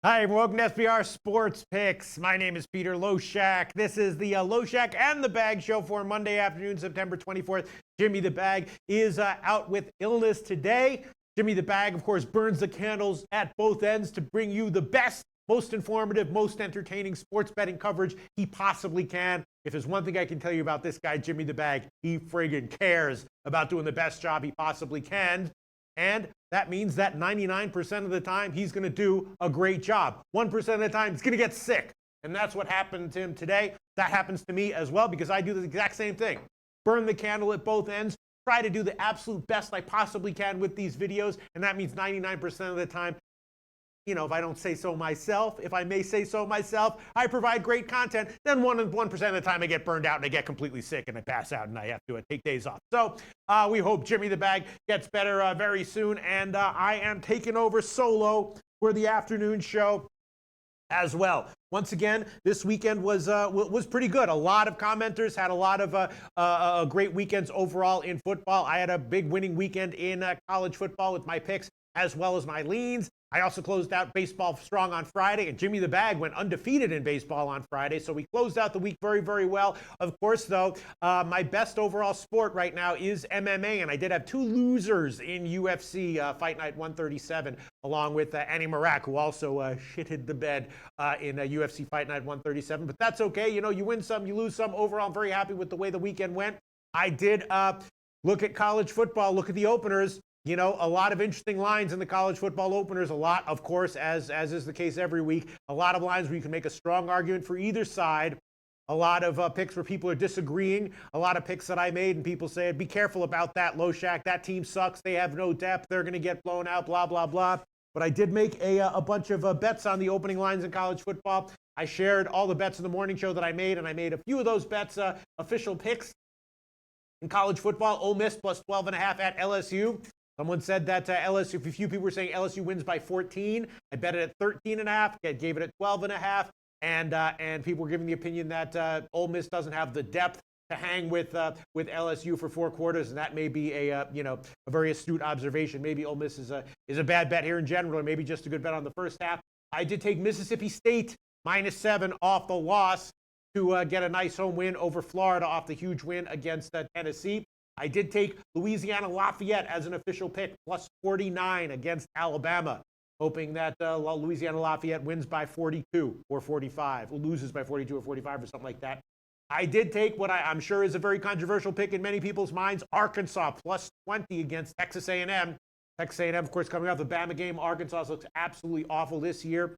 Hi, and welcome to SBR Sports Picks. My name is Peter Loshak. This is the Loshak and the Bag show for Monday afternoon, September 24th. Jimmy the Bag is out with illness today. Jimmy the Bag, of course, burns the candles at both ends to bring you the best, most informative, most entertaining sports betting coverage he possibly can. If there's one thing I can tell you about this guy, Jimmy the Bag, he friggin' cares about doing the best job he possibly can. And that means that 99% of the time, he's going to do a great job. 1% of the time, he's going to get sick. And that's what happened to him today. That happens to me as well because I do the exact same thing. Burn the candle at both ends. Try to do the absolute best I possibly can with these videos. And that means 99% of the time, you know, if I don't say so myself, if I may say so myself, I provide great content. Then 1% of the time I get burned out and I get completely sick and I pass out and I have to take days off. So we hope Jimmy the Bag gets better very soon. And I am taking over solo for the afternoon show as well. Once again, this weekend was pretty good. A lot of commenters had a lot of great weekends overall in football. I had a big winning weekend in college football with my picks as well as my leans. I also closed out baseball strong on Friday, and Jimmy the Bag went undefeated in baseball on Friday. So we closed out the week very, very well. Of course, though, my best overall sport right now is MMA, and I did have two losers in UFC Fight Night 137, along with Annie Marak, who also shitted the bed in UFC Fight Night 137. But that's okay. You know, you win some, you lose some. Overall, I'm very happy with the way the weekend went. I did look at college football, look at the openers. You know, a lot of interesting lines in the college football openers. A lot, of course, as is the case every week, a lot of lines where you can make a strong argument for either side. A lot of picks where people are disagreeing. A lot of picks that I made and people say, be careful about that, Loshak. That team sucks. They have no depth. They're going to get blown out, blah, blah, blah. But I did make a bunch of bets on the opening lines in college football. I shared all the bets in the morning show that I made, and I made a few of those bets official picks in college football. Ole Miss plus 12.5 at LSU. Someone said that LSU, a few people were saying LSU wins by 14. I bet it at 13.5, gave it at 12.5, and people were giving the opinion that Ole Miss doesn't have the depth to hang with LSU for 4 quarters, and that may be a very astute observation. Maybe Ole Miss is a bad bet here in general, or maybe just a good bet on the first half. I did take Mississippi State -7 off the loss to get a nice home win over Florida off the huge win against Tennessee. I did take Louisiana Lafayette as an official pick, plus 49 against Alabama, hoping that Louisiana Lafayette wins by 42 or 45, or loses by 42 or 45 or something like that. I did take what I'm sure is a very controversial pick in many people's minds, Arkansas plus 20 against Texas A&M. Texas A&M, of course, coming off the Bama game. Arkansas looks absolutely awful this year.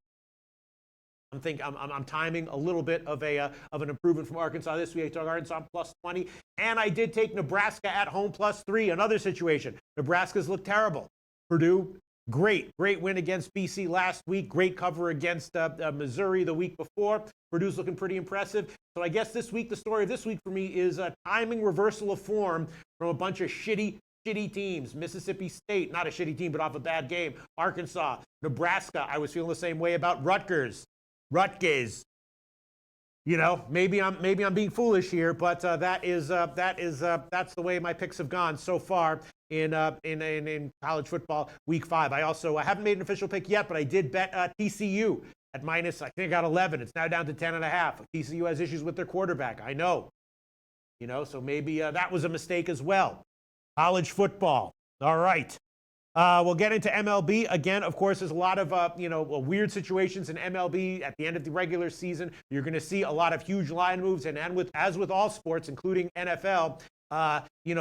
I'm timing a little bit of an improvement from Arkansas this week. I took Arkansas plus 20, and I did take Nebraska at home plus 3. Another situation. Nebraska's looked terrible. Purdue, great win against BC last week. Great cover against Missouri the week before. Purdue's looking pretty impressive. So I guess this week, the story of this week for me is a timing reversal of form from a bunch of shitty teams. Mississippi State, not a shitty team, but off a bad game. Arkansas, Nebraska. I was feeling the same way about Rutgers. You know, maybe I'm being foolish here, but that's the way my picks have gone so far in college football week 5. I also haven't made an official pick yet, but I did bet TCU at minus, I think I got 11. It's now down to 10.5. TCU has issues with their quarterback. I know. You know, so maybe that was a mistake as well. College football. All right. We'll get into MLB. Again, of course, there's a lot of, weird situations in MLB at the end of the regular season. You're going to see a lot of huge line moves, and as with all sports, including NFL,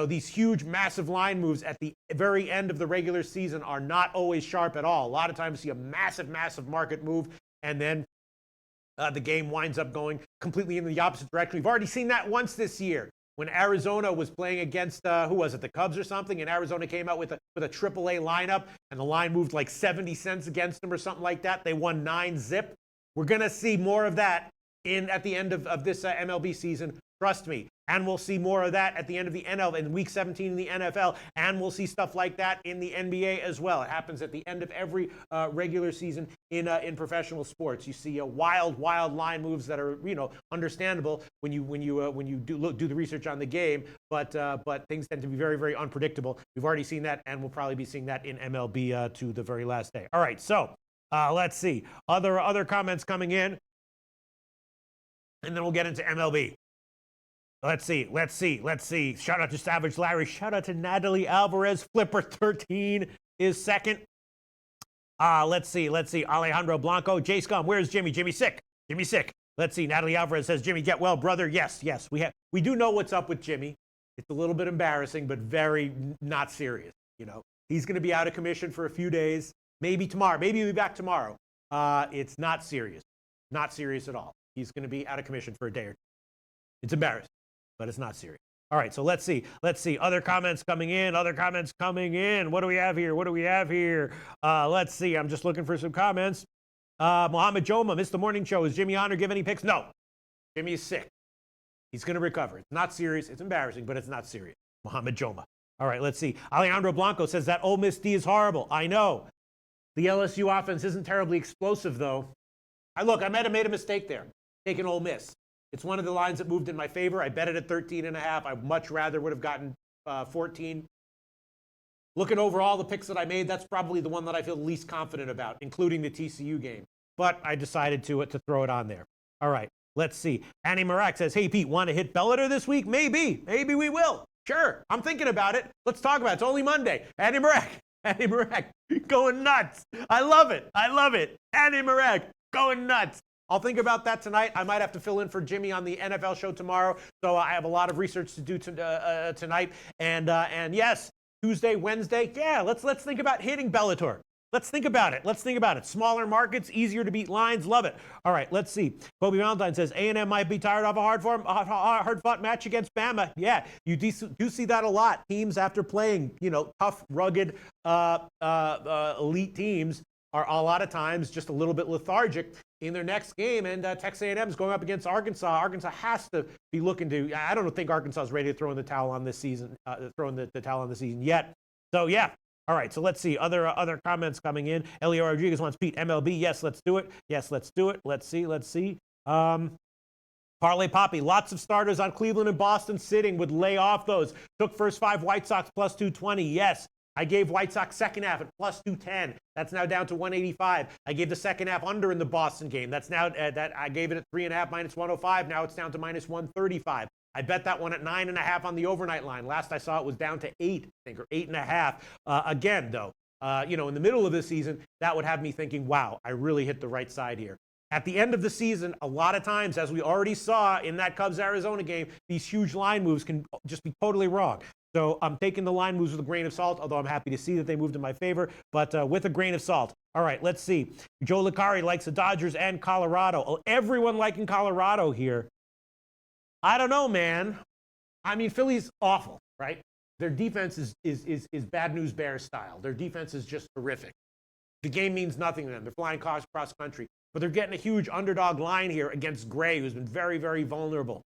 these huge, massive line moves at the very end of the regular season are not always sharp at all. A lot of times you see a massive market move, and then the game winds up going completely in the opposite direction. We've already seen that once this year, when Arizona was playing against, who was it, the Cubs or something, and Arizona came out with a AAA lineup, and the line moved like 70 cents against them or something like that. They won 9-zip. We're going to see more of that at the end of this MLB season. Trust me. And we'll see more of that at the end of the NL in Week 17 in the NFL, and we'll see stuff like that in the NBA as well. It happens at the end of every regular season in professional sports. You see wild line moves that are understandable when you do the research on the game, but things tend to be very, very unpredictable. We've already seen that, and we'll probably be seeing that in MLB to the very last day. All right, so Let's see. Other comments coming in. And then we'll get into MLB. Let's see. Shout out to Savage Larry. Shout out to Natalie Alvarez. Flipper 13 is second. Let's see. Alejandro Blanco. Jay Scum, where's Jimmy? Jimmy's sick. Let's see. Natalie Alvarez says, Jimmy, get well, brother. Yes. We do know what's up with Jimmy. It's a little bit embarrassing, but very not serious. He's going to be out of commission for a few days. Maybe tomorrow. Maybe he'll be back tomorrow. It's not serious. Not serious at all. He's going to be out of commission for a day or two. It's embarrassing, but it's not serious. All right, so let's see. Other comments coming in. What do we have here? Let's see. I'm just looking for some comments. Mohammed Joma, missed the morning show. Is Jimmy on or give any picks? No. Jimmy is sick. He's going to recover. It's not serious. It's embarrassing, but it's not serious. Mohammed Joma. All right, let's see. Alejandro Blanco says that Ole Miss D is horrible. I know. The LSU offense isn't terribly explosive, though. I might have made a mistake there, taking Ole Miss. It's one of the lines that moved in my favor. I bet it at 13.5. I much rather would have gotten 14. Looking over all the picks that I made, that's probably the one that I feel least confident about, including the TCU game. But I decided to throw it on there. All right, let's see. Annie Marak says, hey, Pete, want to hit Bellator this week? Maybe we will. Sure, I'm thinking about it. Let's talk about it. It's only Monday. Annie Marak, going nuts. I love it. Annie Marak, going nuts. I'll think about that tonight. I might have to fill in for Jimmy on the NFL show tomorrow. So I have a lot of research to do tonight. And yes, Tuesday, Wednesday. Yeah, let's think about hitting Bellator. Let's think about it. Smaller markets, easier to beat lines. Love it. All right, let's see. Kobe Valentine says A&M might be tired of a hard-fought match against Bama. Yeah, you do see that a lot. Teams after playing, tough, rugged, elite teams are a lot of times just a little bit lethargic in their next game. And Texas A&M is going up against Arkansas. Arkansas has to be looking to. I don't think Arkansas is ready to throw in the towel on this season. Yet. So yeah. All right, so let's see. Other comments coming in. Elio Rodriguez wants Pete MLB. Yes, let's do it. Let's see. Parlay Poppy, lots of starters on Cleveland and Boston sitting. Would lay off those. Took first 5 White Sox plus 220. Yes. I gave White Sox second half at plus 210. That's now down to 185. I gave the second half under in the Boston game. That's now I gave it at 3.5 minus 105. Now it's down to minus 135. I bet that one at 9.5 on the overnight line. Last I saw it was down to 8, I think, or 8.5. Again, though, in the middle of the season, that would have me thinking, wow, I really hit the right side here. At the end of the season, a lot of times, as we already saw in that Cubs-Arizona game, these huge line moves can just be totally wrong. So I'm taking the line moves with a grain of salt, although I'm happy to see that they moved in my favor, but with a grain of salt. All right, let's see. Joe Licari likes the Dodgers and Colorado. Oh, everyone liking Colorado here. I don't know, man. I mean, Philly's awful, right? Their defense is bad news Bears style. Their defense is just horrific. The game means nothing to them. They're flying cross country. But they're getting a huge underdog line here against Gray, who's been very, very vulnerable.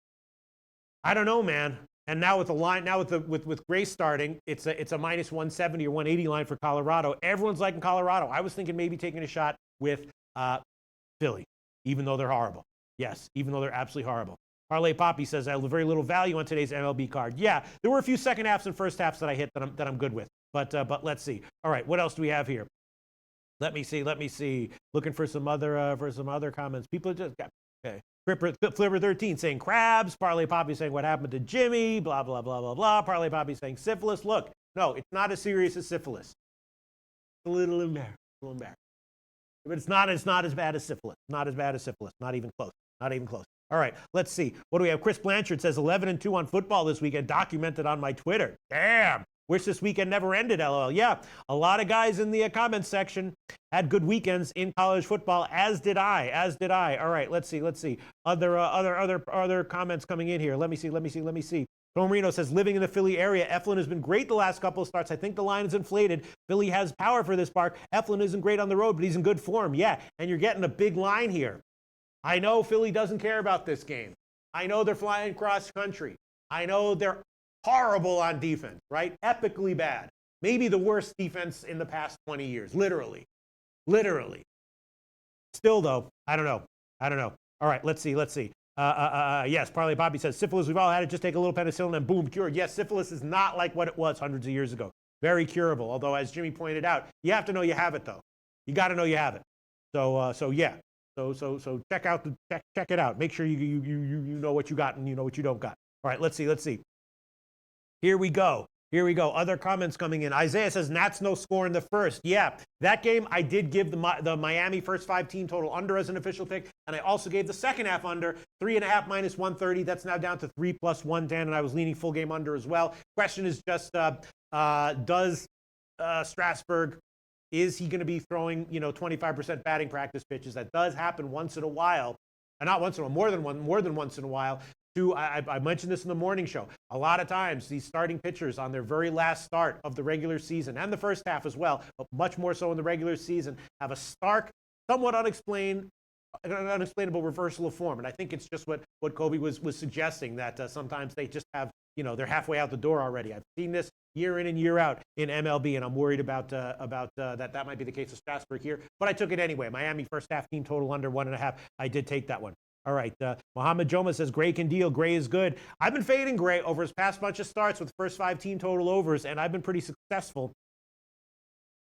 I don't know, man. And now with the line, with Gray starting, it's a minus 170 or 180 line for Colorado. Everyone's liking Colorado. I was thinking maybe taking a shot with Philly, even though they're horrible. Yes, even though they're absolutely horrible. Parlay Poppy says I have very little value on today's MLB card. Yeah, there were a few second halves and first halves that I hit that I'm good with. But let's see. All right, what else do we have here? Let me see. Looking for some other comments. People just got okay. Flipper 13 saying crabs. Parlay Poppy saying what happened to Jimmy. Blah blah blah blah blah. Parlay Poppy saying syphilis. Look, no, it's not as serious as syphilis. It's a little embarrassing. But it's not as bad as syphilis. Not as bad as syphilis. Not even close. All right, let's see. What do we have? Chris Blanchard says 11-2 on football this weekend, documented on my Twitter. Damn. Wish this weekend never ended, LOL. Yeah, a lot of guys in the comments section had good weekends in college football, as did I. All right, let's see. Other comments coming in here. Let me see. Tom Reno says, living in the Philly area, Eflin has been great the last couple of starts. I think the line is inflated. Philly has power for this part. Eflin isn't great on the road, but he's in good form. Yeah, and you're getting a big line here. I know Philly doesn't care about this game. I know they're flying cross country. I know they're horrible on defense, right? Epically bad. Maybe the worst defense in the past 20 years, literally. Still, though, I don't know. All right, let's see. Yes, Parlay Bobby says, syphilis, we've all had it. Just take a little penicillin and boom, cured. Yes, syphilis is not like what it was hundreds of years ago. Very curable. Although, as Jimmy pointed out, you have to know you have it, though. You got to know you have it. So yeah. So check out check it out. Make sure you know what you got and you know what you don't got. All right, let's see. Here we go. Other comments coming in. Isaiah says Nats no score in the first. Yeah, that game I did give the Miami first 5 team total under as an official pick, and I also gave the second half under 3.5 minus 130. That's now down to 3 plus 110, and I was leaning full game under as well. Question is just does Strasburg, is he going to be throwing 25% batting practice pitches? That does happen once in a while, and not once in a while, more than once in a while. I mentioned this in the morning show. A lot of times, these starting pitchers on their very last start of the regular season and the first half as well, but much more so in the regular season, have a stark, somewhat unexplainable reversal of form. And I think it's just what Kobe was suggesting, that sometimes they just have, they're halfway out the door already. I've seen this year in and year out in MLB, and I'm worried about that might be the case with Strasburg here. But I took it anyway. Miami first half team total under 1.5. I did take that one. All right, Mohammed Joma says Gray can deal. Gray is good. I've been fading Gray over his past bunch of starts with first 5 team total overs, and I've been pretty successful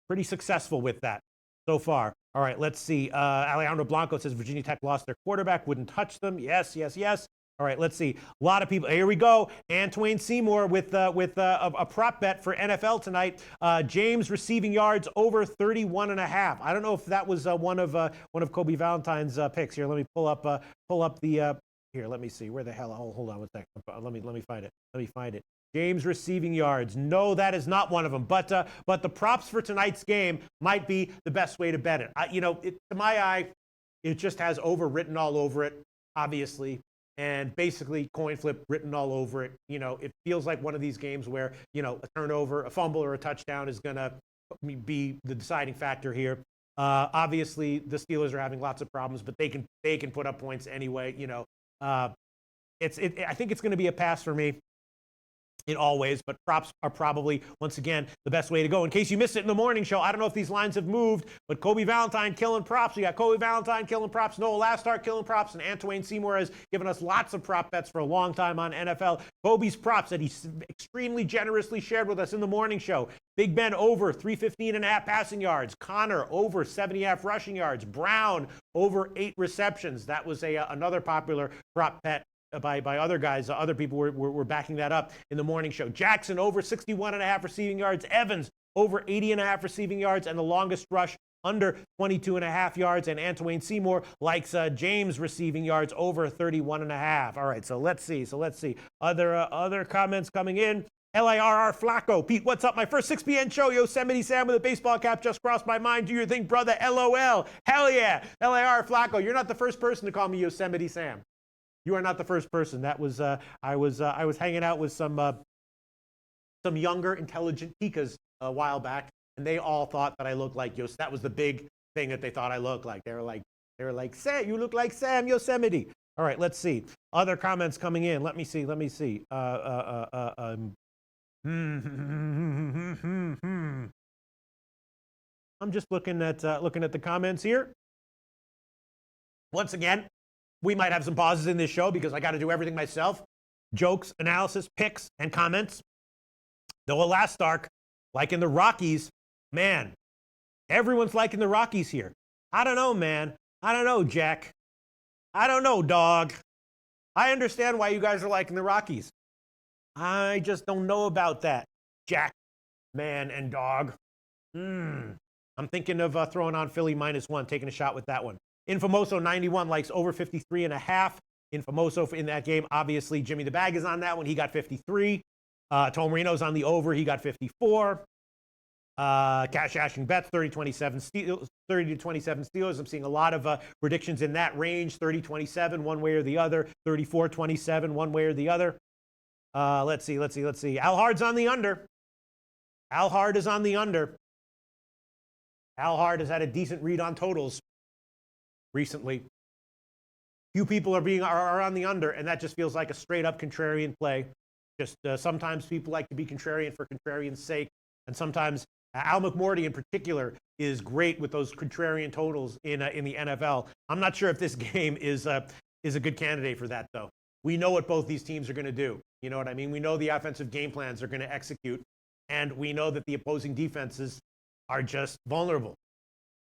with that so far. All right, let's see. Alejandro Blanco says Virginia Tech lost their quarterback, wouldn't touch them. Yes. All right, let's see. A lot of people. Here we go. Antoine Seymour with a prop bet for NFL tonight. James receiving yards over 31.5. I don't know if that was one of Kobe Valentine's picks. Here, let me pull up the. Here, let me see. Where the hell? Oh, hold on one second. Let me find it. James receiving yards. No, that is not one of them. But the props for tonight's game might be the best way to bet it. To my eye, it just has over written all over it, obviously. And basically coin flip written all over it. It feels like one of these games where, a turnover, a fumble, or a touchdown is going to be the deciding factor here. Obviously, the Steelers are having lots of problems, but they can put up points anyway. I think it's going to be a pass for me in all ways, but props are probably, once again, the best way to go. In case you missed it in the morning show, I don't know if these lines have moved, but Kobe Valentine killing props. We got Kobe Valentine killing props, Noah Lastart killing props, and Antoine Seymour has given us lots of prop bets for a long time on NFL. Kobe's props that he extremely generously shared with us in the morning show. Big Ben over 315.5 passing yards. Connor over 70.5 rushing yards. Brown over 8 receptions. That was another popular prop bet by other guys. Other people were backing that up in the morning show. Jackson over 61.5 receiving yards. Evans over 80.5 receiving yards, and the longest rush under 22.5 yards. And Antoine Seymour likes James receiving yards over 31.5. All right, so let's see. Other comments coming in. LIRR Flacco. Pete, what's up? My first 6 p.m. show. Yosemite Sam with a baseball cap just crossed my mind. Do your thing, brother. LOL. Hell yeah. LIRR Flacco. You're not the first person to call me Yosemite Sam. You are not the first person. That was I was hanging out with some younger, intelligent Tikas a while back, and they all thought that I looked like Yosemite. That was the big thing that they thought I looked like. They were like, Sam, you look like Sam Yosemite. All right, let's see. Other comments coming in. Let me see. I'm just looking at the comments here. Once again, we might have some pauses in this show because I got to do everything myself. Jokes, analysis, picks, and comments. Noah Lastart, like in the Rockies, man, everyone's liking the Rockies here. I don't know, man. I don't know, Jack. I don't know, dog. I understand why you guys are liking the Rockies. I just don't know about that, Jack, man, and dog. I'm thinking of throwing on Philly -1, taking a shot with that one. Infamoso 91 likes over 53.5. Infamoso in that game, obviously, Jimmy the Bag is on that one. He got 53. Tom Marino's on the over. He got 54. Cash Ashing Bets, 30-27 Steelers. I'm seeing a lot of predictions in that range, 30-27 one way or the other, 34-27 one way or the other. Let's see. Al Hard's on the under. Al Hard is on the under. Al Hard has had a decent read on totals recently. Few people are on the under, and that just feels like a straight up contrarian play. Just sometimes people like to be contrarian for contrarian's sake, and sometimes Al McMorty in particular is great with those contrarian totals in the NFL. I'm not sure if this game is a good candidate for that, though. We know what both these teams are going to do. You know what I mean? We know the offensive game plans are going to execute, and we know that the opposing defenses are just vulnerable.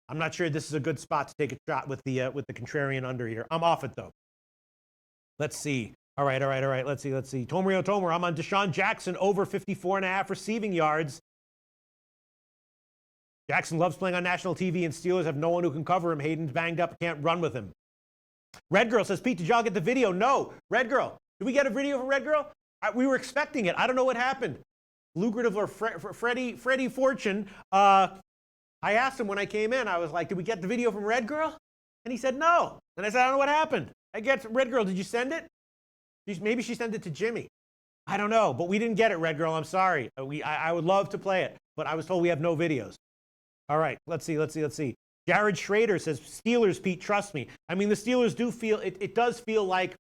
I'm not sure this is a good spot to take a shot with the contrarian under here. I'm off it though. Let's see. All right. Let's see. Tomer, I'm on Deshaun Jackson over 54.5 receiving yards. Jackson loves playing on national TV, and Steelers have no one who can cover him. Hayden's banged up, can't run with him. Red Girl says, Pete, did y'all get the video? No. Red Girl, did we get a video from Red Girl? We were expecting it. I don't know what happened. Lucrative or Freddie Fortune. I asked him when I came in, I was like, did we get the video from Red Girl? And he said, no. And I said, I don't know what happened. I get Red Girl, did you send it? Maybe she sent it to Jimmy. I don't know, but we didn't get it, Red Girl. I'm sorry. I would love to play it, but I was told we have no videos. All right, let's see. Jared Schrader says, Steelers, Pete, trust me. I mean, the Steelers do feel, it does feel like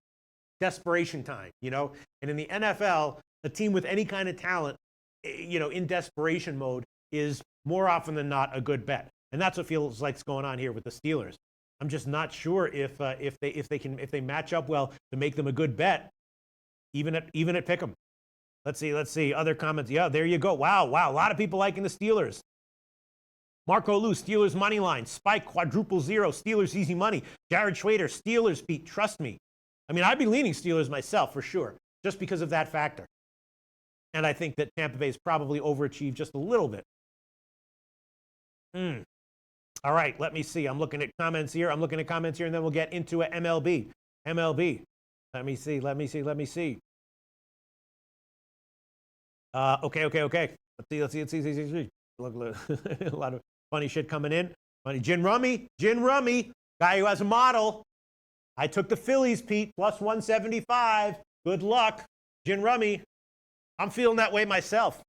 desperation time, you know? And in the NFL, a team with any kind of talent, you know, in desperation mode is more often than not a good bet. And that's what feels like's going on here with the Steelers. I'm just not sure if they match up well to make them a good bet, even at Pick'em. Let's see. Other comments. Yeah, there you go. Wow. A lot of people liking the Steelers. Marco Lou, Steelers money line. Spike quadruple zero. Steelers easy money. Jared Schwader, Steelers, Pete, trust me. I mean, I'd be leaning Steelers myself for sure, just because of that factor. And I think that Tampa Bay's probably overachieved just a little bit. All right, let me see. I'm looking at comments here, and then we'll get into a MLB. Let me see. Okay. Let's see. Look, a lot of funny shit coming in. Funny. Gin Rummy, guy who has a model. I took the Phillies, Pete, plus 175. Good luck. Gin Rummy. I'm feeling that way myself.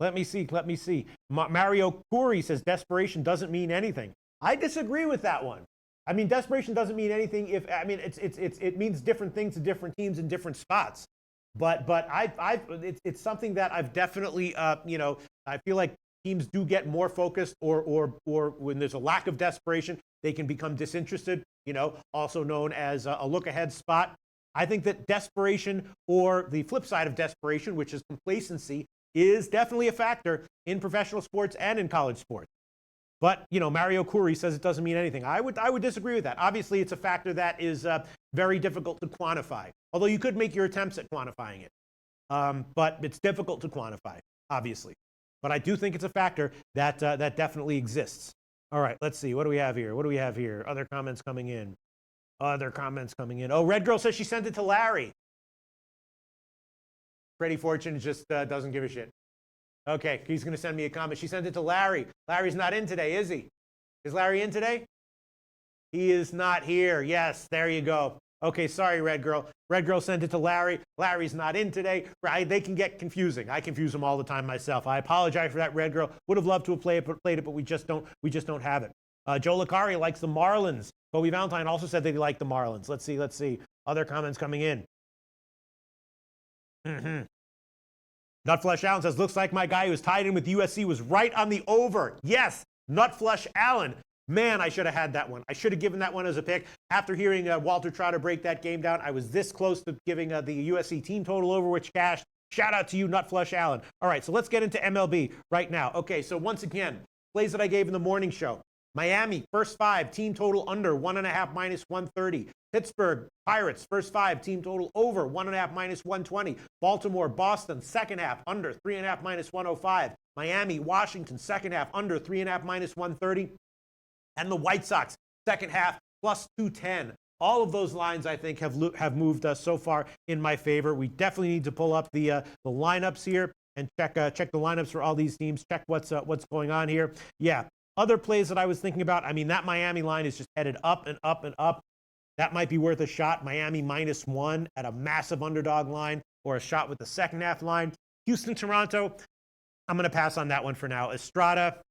Let me see. Mario Curry says desperation doesn't mean anything. I disagree with that one. I mean, desperation doesn't mean anything it means different things to different teams in different spots. But it's something that I've definitely I feel like teams do get more focused or when there's a lack of desperation, they can become disinterested, also known as a look ahead spot. I think that desperation, or the flip side of desperation, which is complacency, is definitely a factor in professional sports and in college sports. But, Mario Curry says it doesn't mean anything. I would disagree with that. Obviously, it's a factor that is very difficult to quantify, although you could make your attempts at quantifying it. But it's difficult to quantify, obviously. But I do think it's a factor that definitely exists. All right, let's see. What do we have here? Other comments coming in. Oh, Red Girl says she sent it to Larry. Freddie Fortune just doesn't give a shit. Okay, he's going to send me a comment. She sent it to Larry. Larry's not in today, is he? Is Larry in today? He is not here. Yes, there you go. Okay, sorry, Red Girl. Red Girl sent it to Larry. Larry's not in today. They can get confusing. I confuse them all the time myself. I apologize for that, Red Girl. Would have loved to have played it, but we just don't have it. Joe Licari likes the Marlins. Kobe Valentine also said that he liked the Marlins. Let's see. Other comments coming in. Nutflush Allen says, looks like my guy who was tied in with USC was right on the over. Yes, Nutflush Allen. Man, I should have had that one. I should have given that one as a pick. After hearing Walter Trotter break that game down, I was this close to giving the USC team total over, which cashed. Shout out to you, Nutflush Allen. All right, so let's get into MLB right now. Okay, so once again, plays that I gave in the morning show. Miami, first 5, team total under 1.5 minus 130. Pittsburgh Pirates, first 5, team total over 1.5 minus 120. Baltimore, Boston, second half under 3.5 minus 105. Miami, Washington, second half under 3.5 minus 130. And the White Sox, second half plus 210. All of those lines, I think, have moved so far in my favor. We definitely need to pull up the lineups here and check the lineups for all these teams. Check what's going on here. Yeah. Other plays that I was thinking about, I mean, that Miami line is just headed up and up and up. That might be worth a shot. Miami -1 at a massive underdog line, or a shot with the second half line. Houston, Toronto, I'm going to pass on that one for now. Estrada,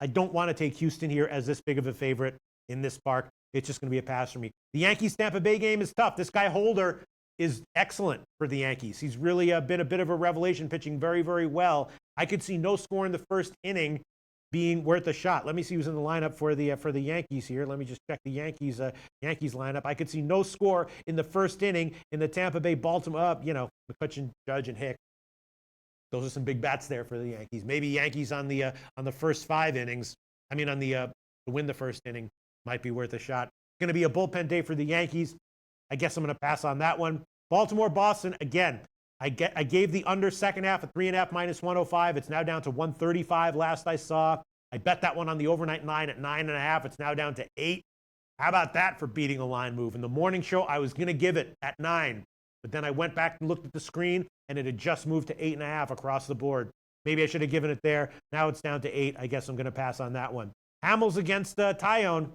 I don't want to take Houston here as this big of a favorite in this park. It's just going to be a pass for me. The Yankees-Tampa Bay game is tough. This guy Holder is excellent for the Yankees. He's really been a bit of a revelation, pitching very, very well. I could see no score in the first inning being worth a shot. Let me see who's in the lineup for the Yankees here. Let me just check the Yankees lineup. I could see no score in the first inning in the Tampa Bay Baltimore, McCutchen, Judge, and Hick. those are some big bats there for the Yankees. Maybe Yankees on the first 5 innings. I mean, to win the first inning might be worth a shot. It's going to be a bullpen day for the Yankees. I guess I'm going to pass on that one. Baltimore, Boston, again, I gave the under second half at 3.5 minus 105. It's now down to 135 last I saw. I bet that one on the overnight line at 9.5. It's now down to 8. How about that for beating a line move? In the morning show, I was going to give it at 9. But then I went back and looked at the screen, and it had just moved to 8.5 across the board. Maybe I should have given it there. Now it's down to 8. I guess I'm going to pass on that one. Hamels against Tyone.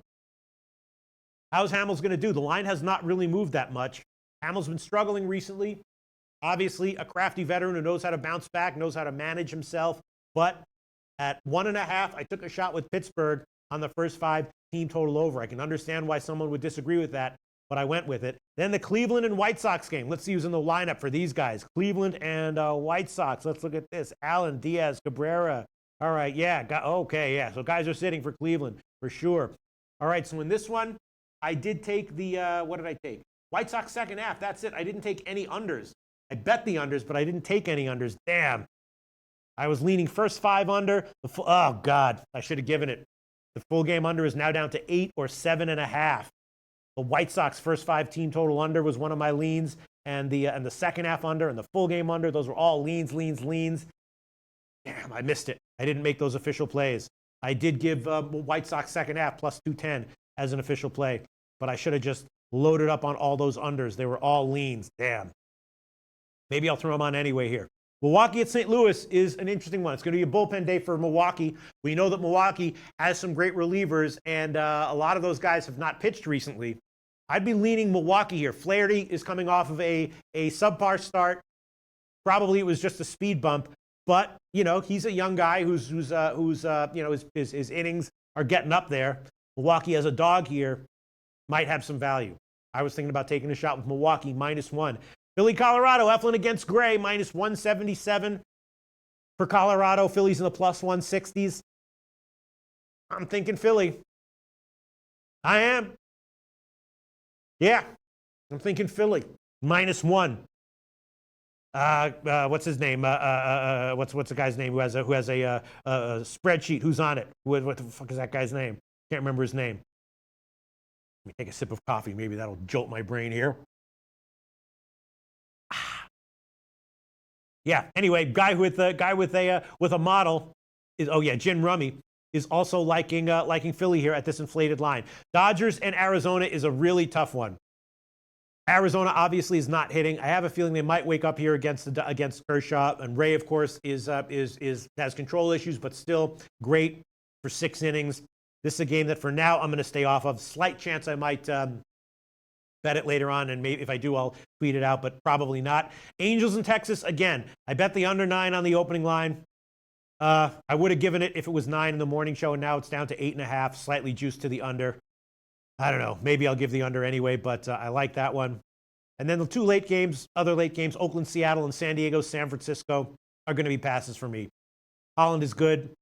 How's Hamels going to do? The line has not really moved that much. Hamels been struggling recently. Obviously, a crafty veteran who knows how to bounce back, knows how to manage himself. But at 1.5, I took a shot with Pittsburgh on the first 5 team total over. I can understand why someone would disagree with that, but I went with it. Then the Cleveland and White Sox game. Let's see who's in the lineup for these guys. Cleveland and White Sox. Let's look at this. Allen, Diaz, Cabrera. All right, yeah. Okay, yeah. So guys are sitting for Cleveland for sure. All right, so in this one, I did take the, what did I take? White Sox second half. That's it. I didn't take any unders. I bet the unders, but I didn't take any unders. Damn. I was leaning first 5 under. Oh, God. I should have given it. The full game under is now down to 8 or 7.5. The White Sox first 5 team total under was one of my leans, and the second half under and the full game under, those were all leans. Damn, I missed it. I didn't make those official plays. I did give White Sox second half plus 210 as an official play, but I should have just loaded up on all those unders. They were all leans. Damn. Maybe I'll throw them on anyway here. Milwaukee at St. Louis is an interesting one. It's going to be a bullpen day for Milwaukee. We know that Milwaukee has some great relievers, and a lot of those guys have not pitched recently. I'd be leaning Milwaukee here. Flaherty is coming off of a subpar start. Probably it was just a speed bump, but you know he's a young guy who's you know his innings are getting up there. Milwaukee as a dog here might have some value. I was thinking about taking a shot with Milwaukee -1. Philly, Colorado, Eflin against Gray, -177 for Colorado. Philly's in the plus 160s. I'm thinking Philly. I am. Yeah, I'm thinking Philly. -1. What's his name? What's the guy's name who has a spreadsheet? Who's on it? What the fuck is that guy's name? Can't remember his name. Let me take a sip of coffee. Maybe that'll jolt my brain here. Yeah. Anyway, guy with a model is Jim Rummy is also liking Philly here at this inflated line. Dodgers and Arizona is a really tough one. Arizona obviously is not hitting. I have a feeling they might wake up here against Kershaw, and Ray, of course, has control issues, but still great for 6 innings. This is a game that for now I'm going to stay off of. Slight chance I might bet it later on, and maybe if I do, I'll tweet it out, but probably not. Angels in Texas, again, I bet the under 9 on the opening line. I would have given it if it was 9 in the morning show, and now it's down to 8.5, slightly juiced to the under. I don't know. Maybe I'll give the under anyway, but I like that one. And then the 2 other late games, Oakland, Seattle, and San Diego, San Francisco, are going to be passes for me. Holland is good.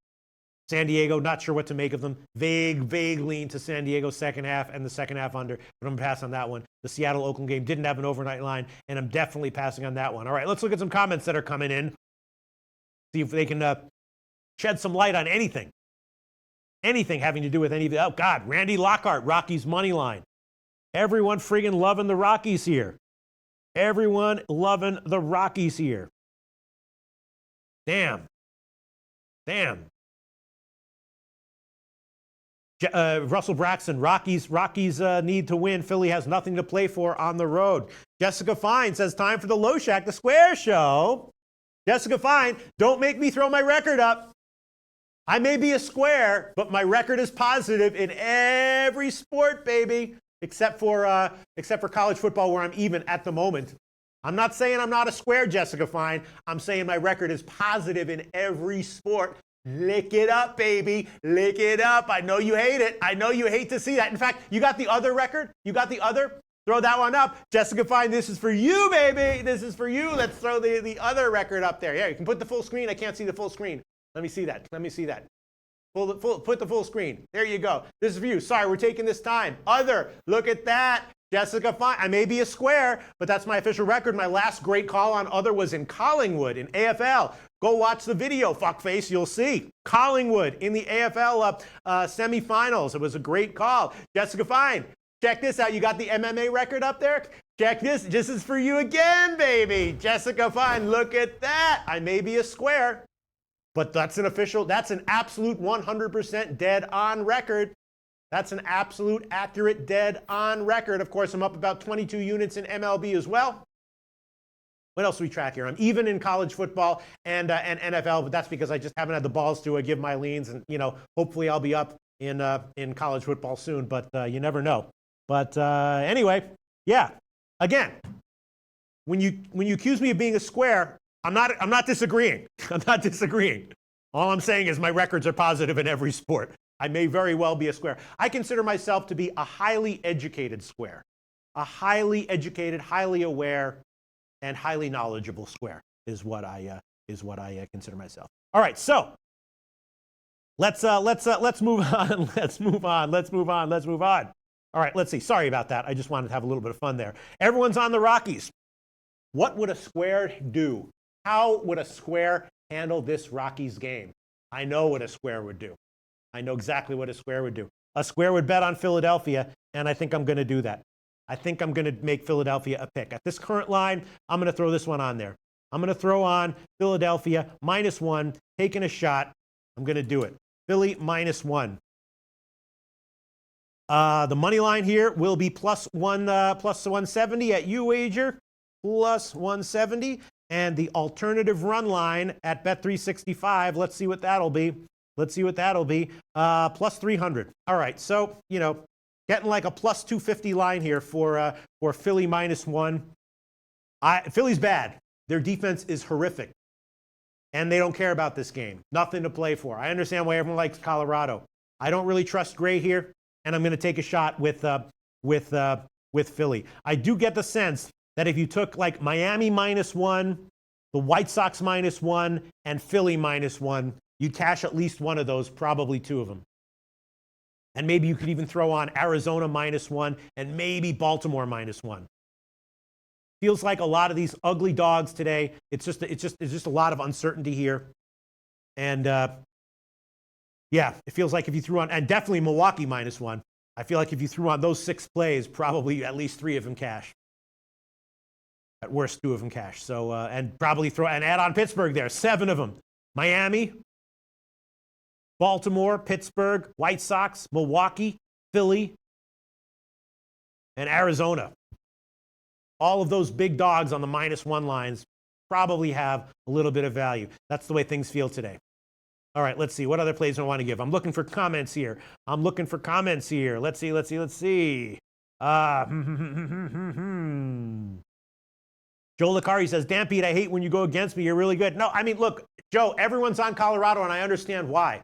San Diego, not sure what to make of them. Vague lean to San Diego second half and the second half under, but I'm going to pass on that one. The Seattle-Oakland game didn't have an overnight line, and I'm definitely passing on that one. All right, let's look at some comments that are coming in. See if they can shed some light on anything. Anything having to do with any of the, oh, God, Randy Lockhart, Rockies money line. Everyone friggin' loving the Rockies here. Everyone loving the Rockies here. Damn. Russell Braxton, Rockies need to win. Philly has nothing to play for on the road. Jessica Fine says, time for the Loshak, the Square Show. Jessica Fine, don't make me throw my record up. I may be a square, but my record is positive in every sport, baby, except for college football, where I'm even at the moment. I'm not saying I'm not a square, Jessica Fine. I'm saying my record is positive in every sport. Lick it up, baby. Lick it up. I know you hate it. I know you hate to see that. In fact, you got the other record? You got the other? Throw that one up. Jessica Fine, this is for you, baby. This is for you. Let's throw the other record up there. Yeah, you can put the full screen. I can't see the full screen. Let me see that. Put the full screen. There you go. This is for you. Sorry, we're taking this time. Other. Look at that. Jessica Fine. I may be a square, but that's my official record. My last great call on other was in Collingwood in AFL. Go watch the video, fuckface. You'll see. Collingwood in the AFL semifinals. It was a great call. Jessica Fine. Check this out. You got the MMA record up there? Check this. This is for you again, baby. Jessica Fine. Look at that. I may be a square, but that's an absolute 100% dead on record. That's an absolute accurate dead on record. Of course, I'm up about 22 units in MLB as well. What else do we track here? I'm even in college football and NFL, but that's because I just haven't had the balls to give my leans. And, hopefully I'll be up in college football soon, but you never know. But anyway, yeah. Again, when you accuse me of being a square, I'm not disagreeing. I'm not disagreeing. All I'm saying is my records are positive in every sport. I may very well be a square. I consider myself to be a highly educated square. A highly educated, highly aware, and highly knowledgeable square is what I consider myself. All right, so let's move on. Let's move on. All right, let's see. Sorry about that. I just wanted to have a little bit of fun there. Everyone's on the Rockies. What would a square do? How would a square handle this Rockies game? I know what a square would do. I know exactly what a square would do. A square would bet on Philadelphia, and I think I'm going to do that. I think I'm going to make Philadelphia a pick. At this current line, I'm going to throw this one on there. I'm going to throw on Philadelphia -1, taking a shot. I'm going to do it. Philly -1. The money line here will be plus 170 at UWager, plus 170. And the alternative run line at Bet365, let's see what that'll be. Plus 300. All right, so, getting like a plus 250 line here for Philly -1. Philly's bad. Their defense is horrific. And they don't care about this game. Nothing to play for. I understand why everyone likes Colorado. I don't really trust Gray here, and I'm going to take a shot with Philly. I do get the sense that if you took like Miami -1, the White Sox -1, and Philly -1, you'd cash at least one of those, probably two of them. And maybe you could even throw on Arizona -1 and maybe Baltimore -1. Feels like a lot of these ugly dogs today. It's just a lot of uncertainty here. And yeah, it feels like if you threw on, and definitely Milwaukee -1. I feel like if you threw on those 6 plays, probably at least 3 of them cash. At worst, 2 of them cash. So and probably add on Pittsburgh there, 7 of them. Miami, Baltimore, Pittsburgh, White Sox, Milwaukee, Philly, and Arizona. All of those big dogs on the -1 lines probably have a little bit of value. That's the way things feel today. All right, let's see. What other plays do I want to give? I'm looking for comments here. Let's see. Joe Licari says, "Damn, Pete, I hate when you go against me. You're really good." No, I mean, look, Joe, everyone's on Colorado, and I understand why.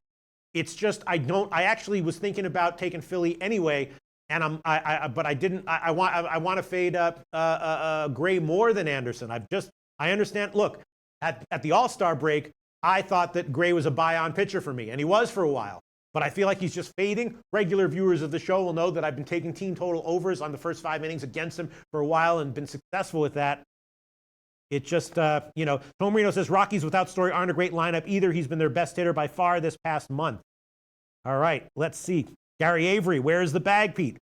It's just I actually was thinking about taking Philly anyway, and but I didn't. I want to fade Gray more than Anderson. I understand. Look, at the All-Star break, I thought that Gray was a buy-on pitcher for me, and he was for a while. But I feel like he's just fading. Regular viewers of the show will know that I've been taking team total overs on the first 5 innings against him for a while and been successful with that. It just, Tom Marino says, Rockies without Story aren't a great lineup either. He's been their best hitter by far this past month. All right, let's see. Gary Avery, where is the bag, Pete?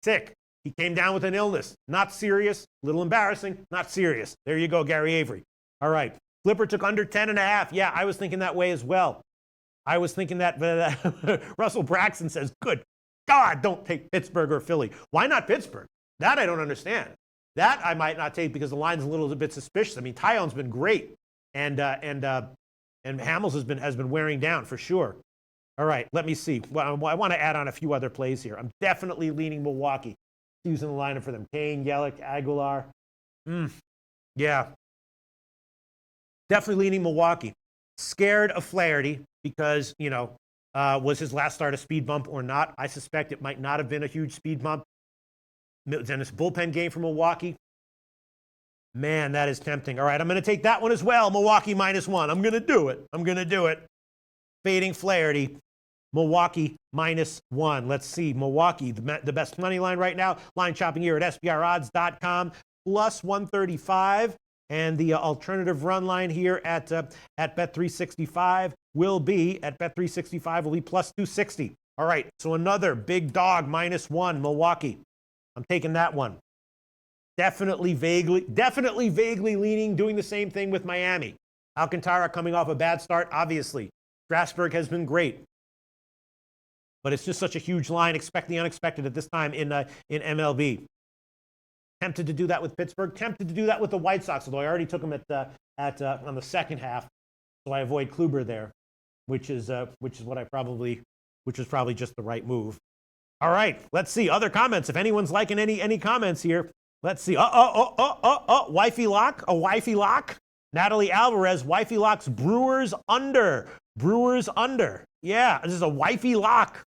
Sick. He came down with an illness. Not serious. A little embarrassing. Not serious. There you go, Gary Avery. All right. Flipper took under 10.5. Yeah, I was thinking that way as well. I was thinking that, Russell Braxton says, good God, don't take Pittsburgh or Philly. Why not Pittsburgh? That I don't understand. That I might not take because the line's a little bit suspicious. I mean, Tyone's been great, and Hamels has been wearing down for sure. All right, let me see. Well, I want to add on a few other plays here. I'm definitely leaning Milwaukee. Using the lineup for them: Kane, Yelich, Aguilar. Yeah, definitely leaning Milwaukee. Scared of Flaherty because was his last start a speed bump or not? I suspect it might not have been a huge speed bump. Then this bullpen game for Milwaukee. Man, that is tempting. All right, I'm going to take that one as well. Milwaukee -1. I'm going to do it. Fading Flaherty. Milwaukee -1. Let's see. Milwaukee, the best money line right now. Line shopping here at SBRodds.com, +135. And the alternative run line here at Bet365 will be, +260. All right, so another big dog, -1, Milwaukee. I'm taking that one. Definitely vaguely leaning, doing the same thing with Miami. Alcantara coming off a bad start, obviously. Strasburg has been great. But it's just such a huge line. Expect the unexpected at this time in MLB. Tempted to do that with Pittsburgh. Tempted to do that with the White Sox, although I already took them on the second half, so I avoid Kluber there, which is probably just the right move. All right, let's see other comments. If anyone's liking any comments here, let's see. Wifey lock, a wifey lock. Natalie Alvarez, wifey locks Brewers under. Brewers under. Yeah, this is a wifey lock.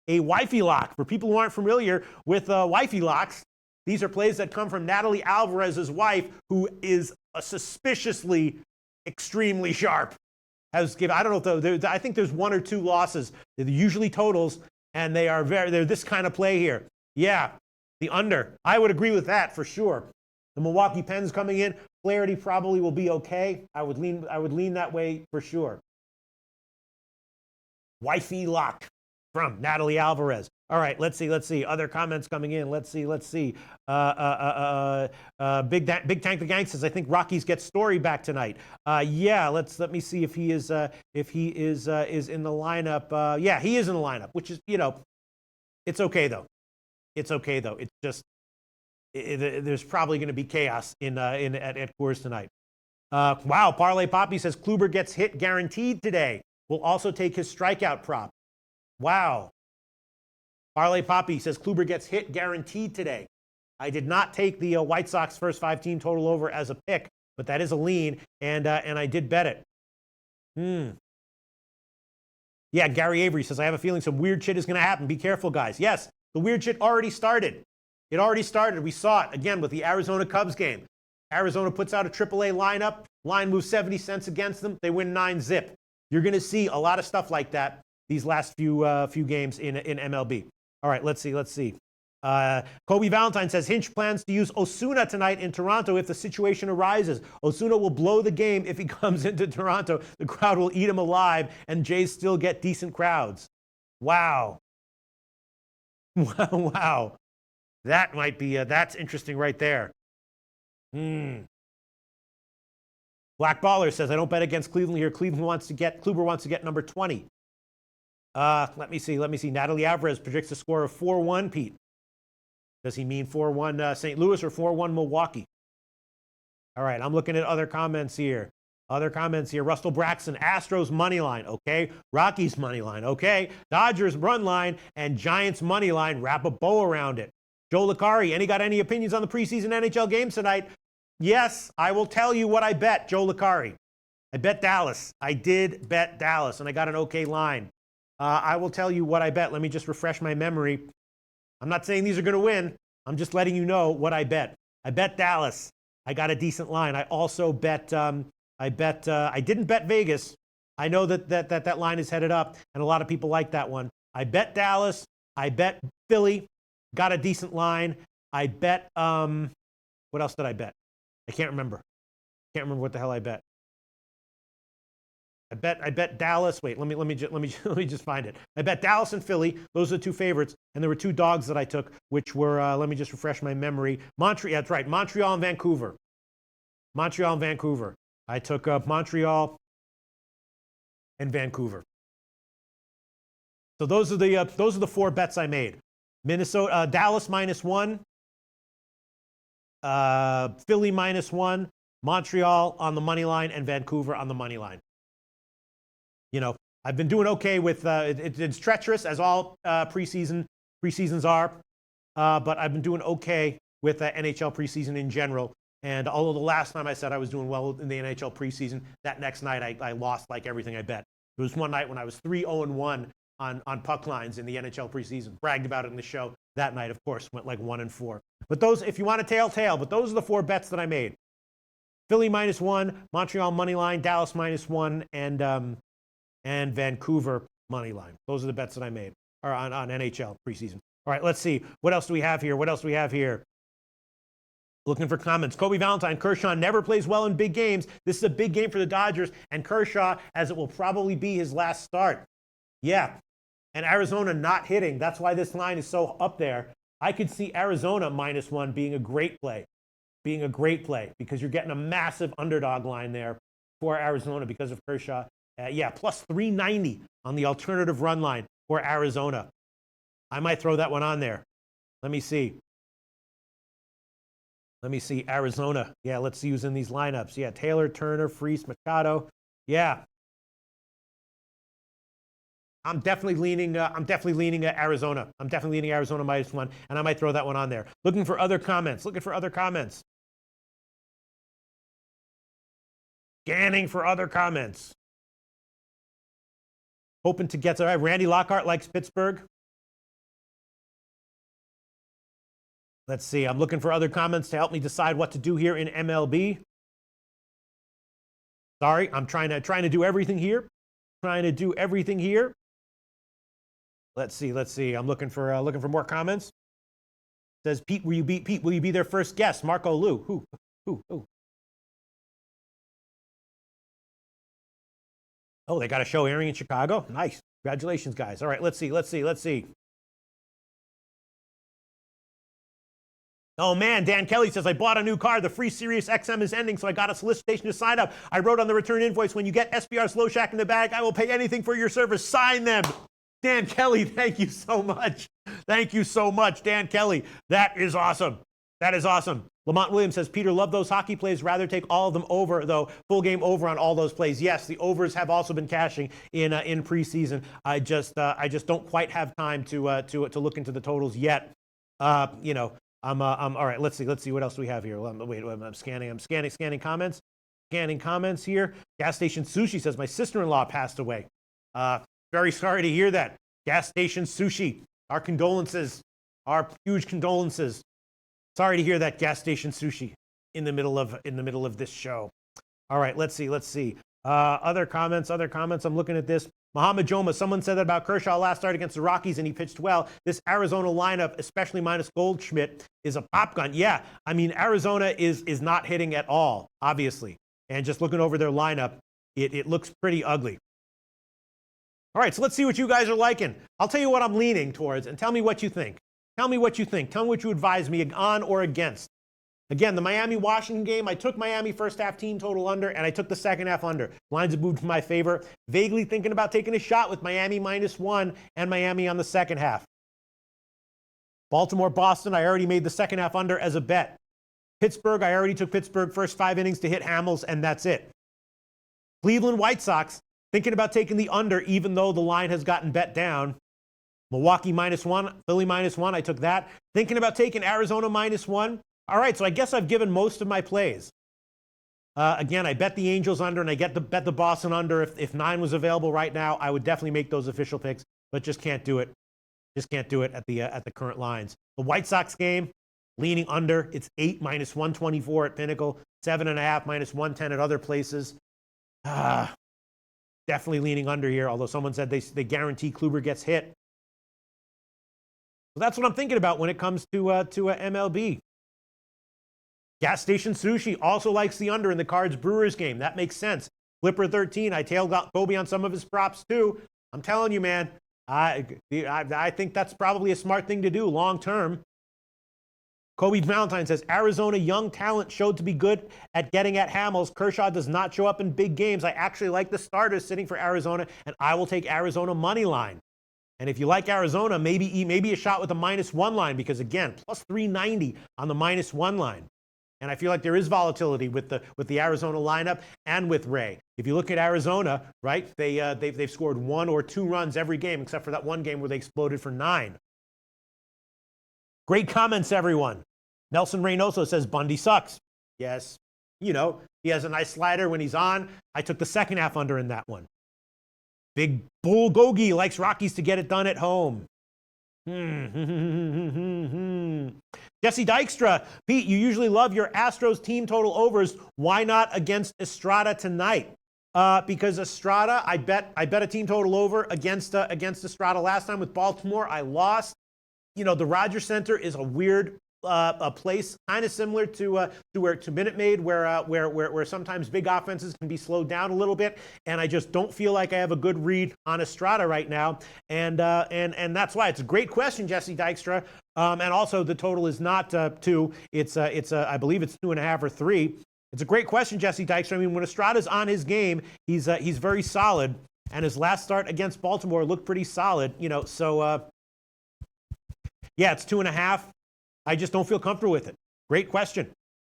A wifey lock. For people who aren't familiar with wifey locks, these are plays that come from Natalie Alvarez's wife, who is suspiciously extremely sharp. I don't know if I think there's 1 or 2 losses. They're usually totals, and they're this kind of play here. Yeah, the under. I would agree with that for sure. The Milwaukee Pens coming in. Flaherty probably will be okay. I would lean that way for sure. Wifey lock from Natalie Alvarez. All right, let's see. Other comments coming in. Let's see. Big Tank the Gang says, I think Rockies get Story back tonight. Yeah, let me see if he is in the lineup. Yeah, he is in the lineup, which is, it's okay though. It's just there's probably going to be chaos at Coors tonight. Wow, Parlay Poppy says Kluber gets hit guaranteed today. We'll also take his strikeout prop. Wow. Parlay Poppy says Kluber gets hit guaranteed today. I did not take the White Sox first 5 team total over as a pick, but that is a lean, and I did bet it. Yeah, Gary Avery says, I have a feeling some weird shit is going to happen. Be careful, guys. Yes, the weird shit already started. It already started. We saw it, again, with the Arizona Cubs game. Arizona puts out a AAA lineup. Line moves 70 cents against them. They win 9-zip. You're going to see a lot of stuff like that these last few games in MLB. All right, let's see. Kobe Valentine says Hinch plans to use Osuna tonight in Toronto if the situation arises. Osuna will blow the game if he comes into Toronto. The crowd will eat him alive, and Jays still get decent crowds. Wow. Wow. That might be, that's interesting right there. Black Baller says, I don't bet against Cleveland here. Kluber wants to get number 20. Let me see. Natalie Alvarez predicts a score of 4-1, Pete. Does he mean 4-1 St. Louis or 4-1 Milwaukee? All right, I'm looking at other comments here. Russell Braxton, Astros money line, okay. Rockies money line, okay. Dodgers run line and Giants money line. Wrap a bow around it. Joe Licari, got any opinions on the preseason NHL games tonight? Yes, I will tell you what I bet, Joe Licari. I bet Dallas. I did bet Dallas, and I got an okay line. I will tell you what I bet. Let me just refresh my memory. I'm not saying these are going to win. I'm just letting you know what I bet. I bet Dallas. I got a decent line. I also bet, I didn't bet Vegas. I know that line is headed up, and a lot of people like that one. I bet Dallas. I bet Philly. Got a decent line. I bet, what else did I bet? I can't remember. What the hell I bet. I bet Dallas. Wait, let me just find it. I bet Dallas and Philly. Those are the 2 favorites, and there were 2 dogs that I took, which were let me just refresh my memory. Montreal. That's right. Montreal and Vancouver. I took Montreal and Vancouver. So those are the 4 bets I made. Minnesota, Dallas -1. Philly -1, Montreal on the money line, and Vancouver on the money line. I've been doing okay with it's treacherous as all preseasons are, but I've been doing okay with NHL preseason in general. And although the last time I said I was doing well in the NHL preseason, that next night I lost like everything I bet. There was one night when I was 3-0-1 on puck lines in the NHL preseason. Bragged about it in the show. That night, of course, went like 1-4. But those, if you want to tail. But those are the 4 bets that I made. Philly -1, Montreal money line, Dallas -1, and Vancouver money line. Those are the bets that I made or on NHL preseason. All right, let's see. What else do we have here? What else do we have here? Looking for comments. Kobe Valentine, Kershaw never plays well in big games. This is a big game for the Dodgers and Kershaw, as it will probably be his last start. Yeah, and Arizona not hitting. That's why this line is so up there. I could see Arizona -1 being a great play. Because you're getting a massive underdog line there for Arizona because of Kershaw. Yeah, plus 390 on the alternative run line for Arizona. I might throw that one on there. Let me see. Arizona. Yeah, let's use in these lineups. Yeah, Taylor, Turner, Freese, Machado. Yeah. I'm definitely leaning Arizona. I'm definitely leaning Arizona -1, and I might throw that one on there. Looking for other comments. Scanning for other comments. Hoping to get to Randy Lockhart likes Pittsburgh. Let's see. I'm looking for other comments to help me decide what to do here in MLB. Sorry, I'm trying to do everything here. Let's see. I'm looking for more comments. Says Pete, will you be their first guest? Marco Liu. Who? Oh, they got a show airing in Chicago? Nice. Congratulations, guys. All right, let's see. Oh, man, Dan Kelly says, I bought a new car. The free Sirius XM is ending, so I got a solicitation to sign up. I wrote on the return invoice, when you get SBR's Loshak in the bag, I will pay anything for your service. Sign them. Dan Kelly, thank you so much. Dan Kelly. That is awesome. Lamont Williams says, Peter, love those hockey plays. Rather take all of them over, though. Full game over on all those plays. Yes, the overs have also been cashing in preseason. I just don't quite have time to look into the totals yet. I'm all right. Let's see. What else do we have here? Wait, I'm scanning comments. Scanning comments here. Gas Station Sushi says, my sister-in-law passed away. Very sorry to hear that. Gas Station Sushi. Our condolences. Our huge condolences. Sorry to hear that, Gas Station Sushi, in the middle of this show. All right, let's see. Other comments. I'm looking at this. Muhammad Joma, someone said that about Kershaw last start against the Rockies, and he pitched well. This Arizona lineup, especially minus Goldschmidt, is a pop gun. Yeah, I mean, Arizona is not hitting at all, obviously. And just looking over their lineup, it looks pretty ugly. All right, so let's see what you guys are liking. I'll tell you what I'm leaning towards, and tell me what you think. Tell me what you advise me on or against. Again, the Miami-Washington game, I took Miami first half team total under, and I took the second half under. Lines have moved in my favor. Vaguely thinking about taking a shot with Miami -1 and Miami on the second half. Baltimore-Boston, I already made the second half under as a bet. Pittsburgh, I already took Pittsburgh first 5 innings to hit Hamels, and that's it. Cleveland White Sox, thinking about taking the under, even though the line has gotten bet down. Milwaukee -1, Philly -1, I took that. Thinking about taking Arizona -1. All right, so I guess I've given most of my plays. Again, I bet the Angels under, and I bet the Boston under. If 9 was available right now, I would definitely make those official picks, but just can't do it. At the current lines. The White Sox game, leaning under. It's 8 -124 at Pinnacle, 7.5 -110 at other places. Definitely leaning under here, although someone said they guarantee Kluber gets hit. So that's what I'm thinking about when it comes to MLB. Gas Station Sushi also likes the under in the Cards-Brewers game. That makes sense. Flipper 13, I tailed Kobe on some of his props too. I'm telling you, man, I think that's probably a smart thing to do long term. Kobe Valentine says, Arizona young talent showed to be good at getting at Hamels. Kershaw does not show up in big games. I actually like the starters sitting for Arizona, and I will take Arizona money line. And if you like Arizona, maybe a shot with a -1 line, because again, plus 390 on the -1 line. And I feel like there is volatility with the Arizona lineup and with Ray. If you look at Arizona, right, they've scored 1 or 2 runs every game, except for that one game where they exploded for 9. Great comments, everyone. Nelson Reynoso says Bundy sucks. Yes, he has a nice slider when he's on. I took the second half under in that one. Big Bull Gogi likes Rockies to get it done at home. Jesse Dykstra, Pete, you usually love your Astros team total overs. Why not against Estrada tonight? because Estrada, I bet a team total over against Estrada last time with Baltimore. I lost. You know, the Rogers Center is a weird a place, kind of similar to Minute Maid, where sometimes big offenses can be slowed down a little bit, and I just don't feel like I have a good read on Estrada right now, and that's why it's a great question, Jesse Dykstra, and also the total is not 2, it's I believe it's 2.5 or 3. It's a great question, Jesse Dykstra. I mean, when Estrada's on his game, he's very solid, and his last start against Baltimore looked pretty solid, you know. So yeah, it's 2.5. I just don't feel comfortable with it. Great question.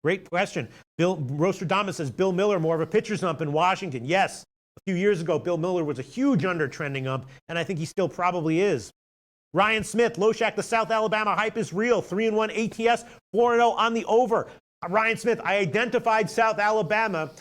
Great question. Bill Rostradamus says Bill Miller more of a pitcher's ump in Washington. Yes, a few years ago, Bill Miller was a huge under-trending ump, and I think he still probably is. Ryan Smith, Loshak, the South Alabama hype is real. 3-1 ATS, 4-0 on the over. Ryan Smith, I identified South Alabama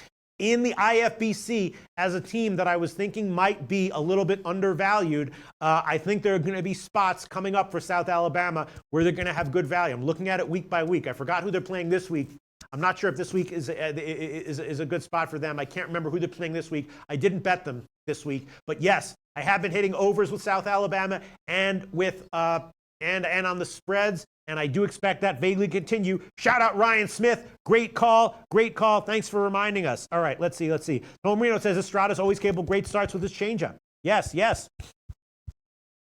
in the IFBC as a team that I was thinking might be a little bit undervalued. I think there are going to be spots coming up for South Alabama where they're going to have good value. I'm looking at it week by week. I forgot who they're playing this week. I'm not sure if this week is a good spot for them. I can't remember who they're playing this week. I didn't bet them this week. But yes, I have been hitting overs with South Alabama and with and on the spreads. And I do expect that vaguely to continue. Shout out Ryan Smith. Great call. Great call. Thanks for reminding us. All right, let's see. Tom Marino says Estrada's always capable. Great starts with his changeup. Yes.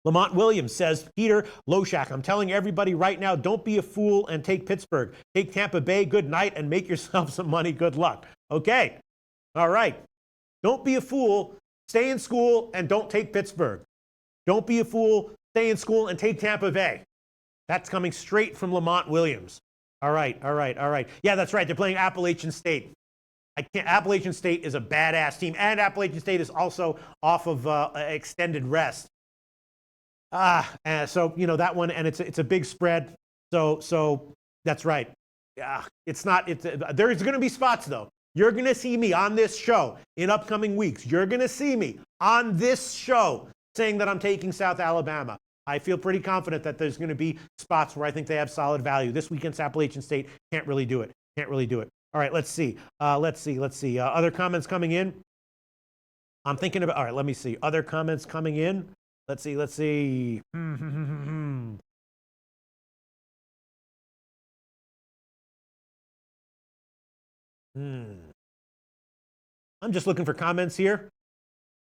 Lamont Williams says, Peter Loshak, I'm telling everybody right now, don't be a fool and take Pittsburgh. Take Tampa Bay. Good night and make yourself some money. Good luck. Okay. All right. Don't be a fool. Stay in school and don't take Pittsburgh. Don't be a fool. Stay in school and take Tampa Bay. That's coming straight from Lamont Williams. All right. Yeah, that's right. They're playing Appalachian State. Appalachian State is a badass team, and Appalachian State is also off of extended rest. So you know that one, and it's a big spread. So that's right. Yeah, there's going to be spots though. You're going to see me on this show in upcoming weeks. You're going to see me on this show saying that I'm taking South Alabama. I feel pretty confident that there's going to be spots where I think they have solid value. This weekend's Appalachian State can't really do it. All right, let's see. Other comments coming in. I'm thinking about. All right, let me see. Other comments coming in. Let's see. I'm just looking for comments here.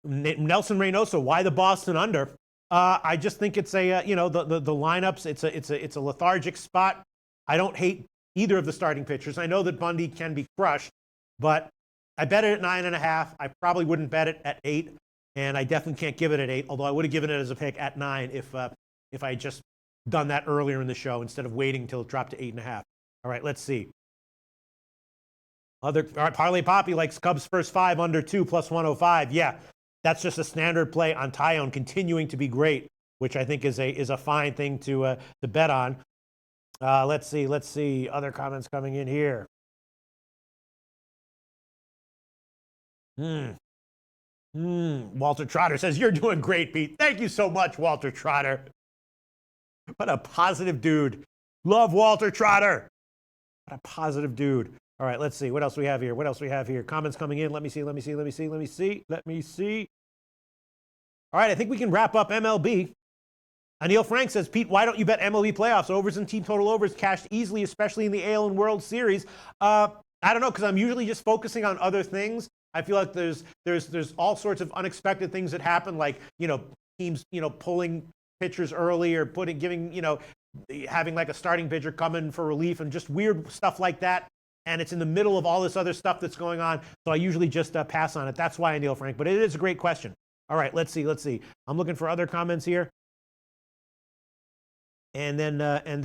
Nelson Reynoso, why the Boston under? I just think it's the lineups. It's a lethargic spot. I don't hate either of the starting pitchers. I know that Bundy can be crushed, but I bet it at 9.5. I probably wouldn't bet it at 8, and I definitely can't give it at 8. Although I would have given it as a pick at 9 if I had just done that earlier in the show instead of waiting until it dropped to 8.5. All right, let's see. All right, Parlay Poppy likes Cubs first 5 under 2 plus 105. Yeah. That's just a standard play on Tyone continuing to be great, which I think is a fine thing to bet on. Let's see. Other comments coming in here. Walter Trotter says, you're doing great, Pete. Thank you so much, Walter Trotter. What a positive dude. Love Walter Trotter. What a positive dude. All right, let's see. What else we have here? Comments coming in. Let me see. All right, I think we can wrap up MLB. Anil Frank says, Pete, why don't you bet MLB playoffs? Overs and team total overs cashed easily, especially in the AL and World Series. I don't know, because I'm usually just focusing on other things. I feel like there's all sorts of unexpected things that happen, like, teams, pulling pitchers early or having like a starting pitcher come in for relief and just weird stuff like that. And it's in the middle of all this other stuff that's going on. So I usually just pass on it. That's why, Anil Frank. But it is a great question. All right, let's see. I'm looking for other comments here. And then I'm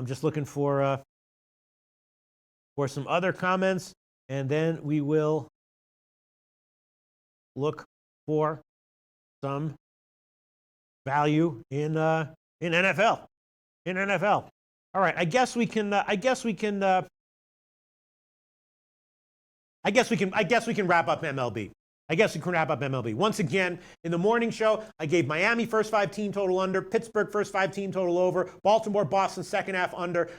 just looking for some other comments, and then we will look for some value in NFL. All right, I guess we can wrap up MLB. Once again, in the morning show, I gave Miami first 5 team total under, Pittsburgh first 5 team total over, Baltimore, Boston second half under,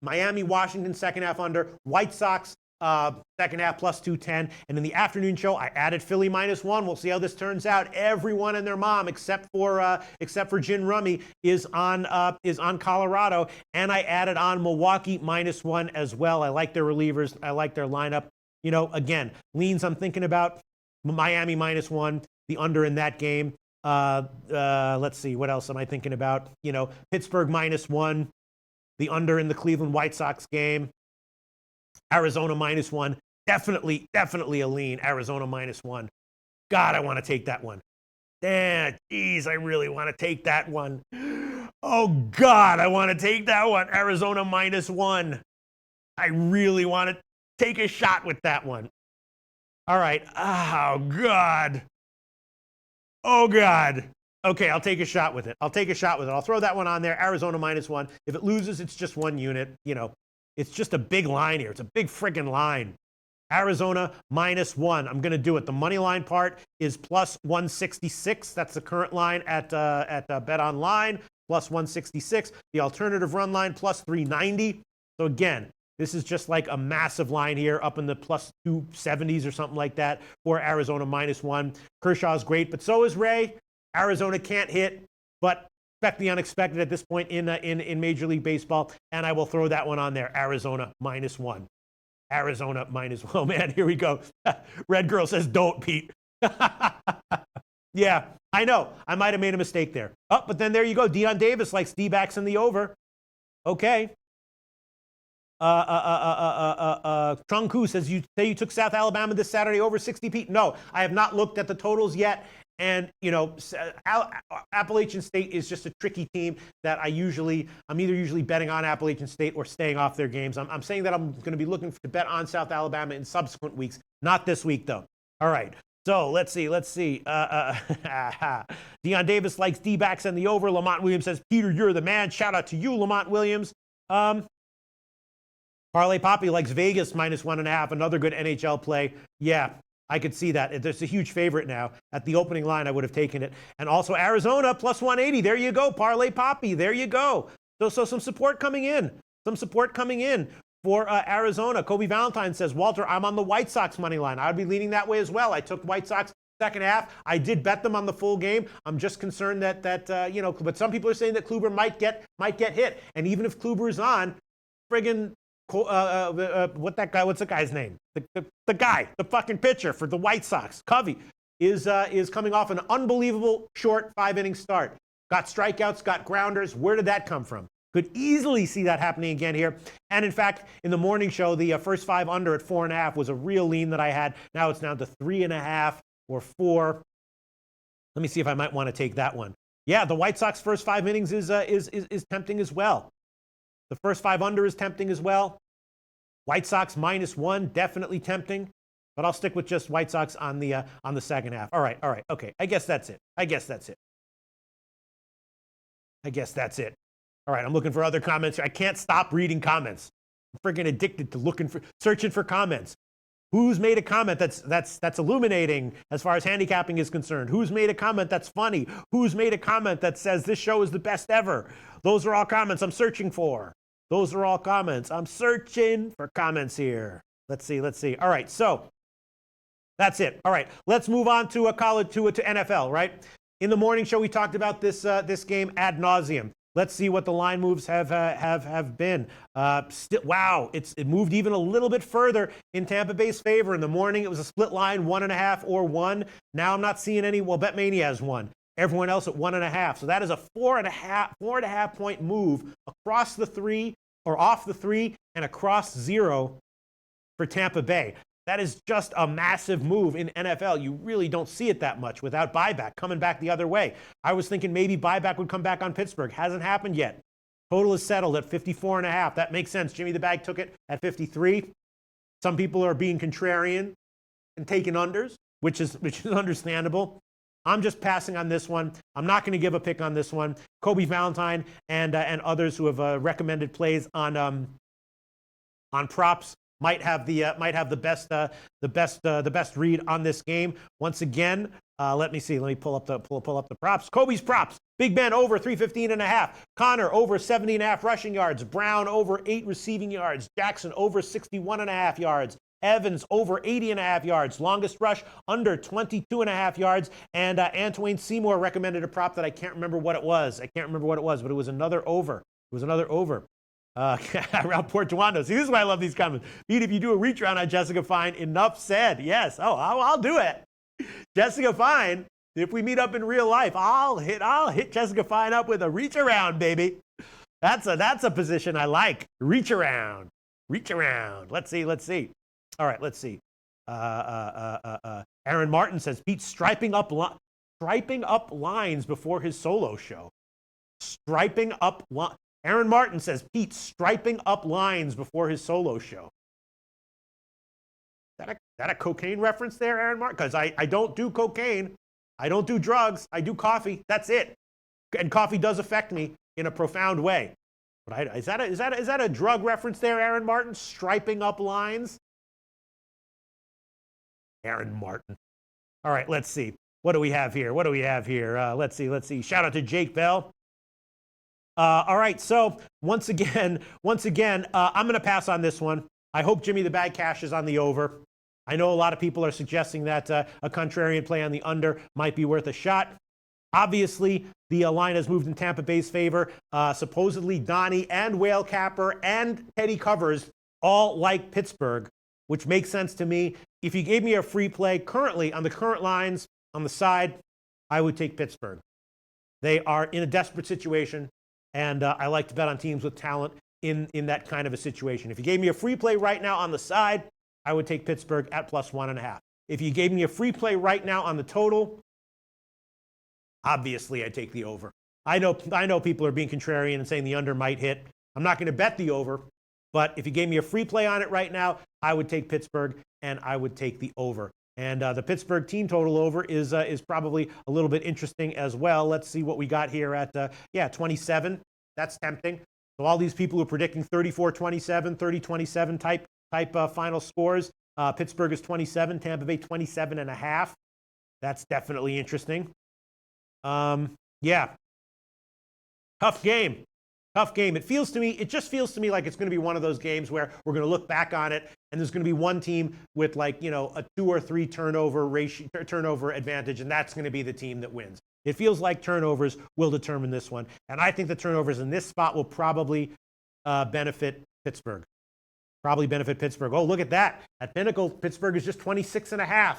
Miami, Washington second half under, White Sox Second half plus 210. And in the afternoon show, I added Philly -1. We'll see how this turns out. Everyone and their mom, except for Gin Rummy, is on Colorado. And I added on Milwaukee -1 as well. I like their relievers. I like their lineup. You know, again, leans I'm thinking about Miami -1, the under in that game. Let's see, what else am I thinking about? You know, Pittsburgh -1, the under in the Cleveland White Sox game. Arizona -1, definitely a lean. Arizona -1. God, I want to take that one. Damn, geez, I really want to take that one. Oh God, I want to take that one. Arizona -1. I really want to take a shot with that one. All right. Oh God. Oh God. Okay, I'll take a shot with it. I'll throw that one on there. Arizona -1. If it loses, it's just 1 unit. You know, it's just a big line here. It's a big friggin' line. Arizona -1. I'm going to do it. The money line part is plus 166. That's the current line at Bet Online, plus 166. The alternative run line, plus 390. So again, this is just like a massive line here up in the plus 270s or something like that for Arizona -1. Kershaw's great, but so is Ray. Arizona can't hit, but expect the unexpected at this point in Major League Baseball, and I will throw that one on there. Arizona -1. Arizona -1. Oh man, here we go. Red Girl says, "Don't, Pete." Yeah, I know. I might have made a mistake there. Oh, but then there you go. Deion Davis likes D-backs in the over. Okay. Chung Koo says, you say you took South Alabama this Saturday over 60, Pete? No, I have not looked at the totals yet. And, you know, Appalachian State is just a tricky team that I'm either usually betting on Appalachian State or staying off their games. I'm saying that I'm going to be looking to bet on South Alabama in subsequent weeks. Not this week, though. All right. So let's see. Deion Davis likes D-backs and the over. Lamont Williams says, Peter, you're the man. Shout out to you, Lamont Williams. Parlay Poppy likes Vegas -1.5. Another good NHL play. Yeah, I could see that. There's a huge favorite now. At the opening line, I would have taken it. And also Arizona plus 180. There you go, Parlay Poppy. There you go. So some support coming in. For Arizona. Kobe Valentine says, Walter, I'm on the White Sox money line. I would be leaning that way as well. I took White Sox second half. I did bet them on the full game. I'm just concerned that but some people are saying that Kluber might get hit. And even if Kluber is on, friggin' what's the guy's name? The guy, the fucking pitcher for the White Sox, Covey, is coming off an unbelievable short 5-inning start. Got strikeouts, got grounders. Where did that come from? Could easily see that happening again here. And in fact, in the morning show, the first 5 under at 4.5 was a real lean that I had. Now it's down to 3.5 or 4. Let me see if I might want to take that one. Yeah, the White Sox first 5 innings is tempting as well. The first 5 under is tempting as well. White Sox -1, definitely tempting. But I'll stick with just White Sox on the second half. All right, okay. I guess that's it. All right, I'm looking for other comments. I can't stop reading comments. I'm freaking addicted to searching for comments. Who's made a comment that's illuminating as far as handicapping is concerned? Who's made a comment that's funny? Who's made a comment that says this show is the best ever? Those are all comments I'm searching for. I'm searching for comments here. Let's see. All right, so that's it. All right, let's move on to NFL, right? In the morning show, we talked about this game ad nauseum. Let's see what the line moves have been. Wow, it moved even a little bit further in Tampa Bay's favor. In the morning, it was a split line, 1.5 or 1. Now I'm not seeing any. Well, BetMania has 1. Everyone else at 1.5. So that is a 4.5 point move across the 3 or off the 3 and across 0 for Tampa Bay. That is just a massive move in NFL. You really don't see it that much without buyback coming back the other way. I was thinking maybe buyback would come back on Pittsburgh. Hasn't happened yet. Total is settled at 54.5. That makes sense. Jimmy the Bag took it at 53. Some people are being contrarian and taking unders, which is understandable. I'm just passing on this one. I'm not going to give a pick on this one. Kobe Valentine and others who have recommended plays on props might have the best read on this game. Once again, let me see. Let me pull up the props. Kobe's props. Big Ben over 315.5. Connor over 70.5 rushing yards. Brown over 8 receiving yards. Jackson over 61.5 yards. Evans over 80.5 yards. Longest rush under 22.5 yards. And Antoine Seymour recommended a prop that I can't remember what it was. but it was another over. Around Portuano. See, this is why I love these comments. Pete, if you do a reach around on Jessica Fine, enough said. Yes. Oh, I'll do it. Jessica Fine, if we meet up in real life, I'll hit Jessica Fine up with a reach around, baby. That's a position I like. Reach around. Let's see. All right, let's see. Aaron Martin says Pete striping up lines before his solo show. Aaron Martin says Pete striping up lines before his solo show. Is that a cocaine reference there, Aaron Martin? Because I don't do cocaine. I don't do drugs. I do coffee. That's it. And coffee does affect me in a profound way. But is that a drug reference there, Aaron Martin? Striping up lines? Aaron Martin. All right, let's see. What do we have here? Let's see. Shout out to Jake Bell. All right, so once again, I'm going to pass on this one. I hope Jimmy the Bag cashes on the over. I know a lot of people are suggesting that a contrarian play on the under might be worth a shot. Obviously, the line has moved in Tampa Bay's favor. Supposedly, Donnie and Whale Capper and Teddy Covers all like Pittsburgh, which makes sense to me. If you gave me a free play currently on the current lines on the side, I would take Pittsburgh. They are in a desperate situation. And I like to bet on teams with talent in that kind of a situation. If you gave me a free play right now on the side, I would take Pittsburgh at +1.5. If you gave me a free play right now on the total, obviously I'd take the over. I know people are being contrarian and saying the under might hit. I'm not going to bet the over, but if you gave me a free play on it right now, I would take Pittsburgh and I would take the over. And the Pittsburgh team total over is probably a little bit interesting as well. Let's see what we got here at 27. That's tempting. So all these people who are predicting 34-27, 30-27 type final scores. Pittsburgh is 27, Tampa Bay 27.5. That's definitely interesting. Yeah, tough game. It just feels to me like it's going to be one of those games where we're going to look back on it and there's going to be one team with a 2 or 3 turnover advantage, and that's going to be the team that wins. It feels like turnovers will determine this one, and I think the turnovers in this spot will probably benefit Pittsburgh. Oh, look at that. At Pinnacle, Pittsburgh is just 26.5.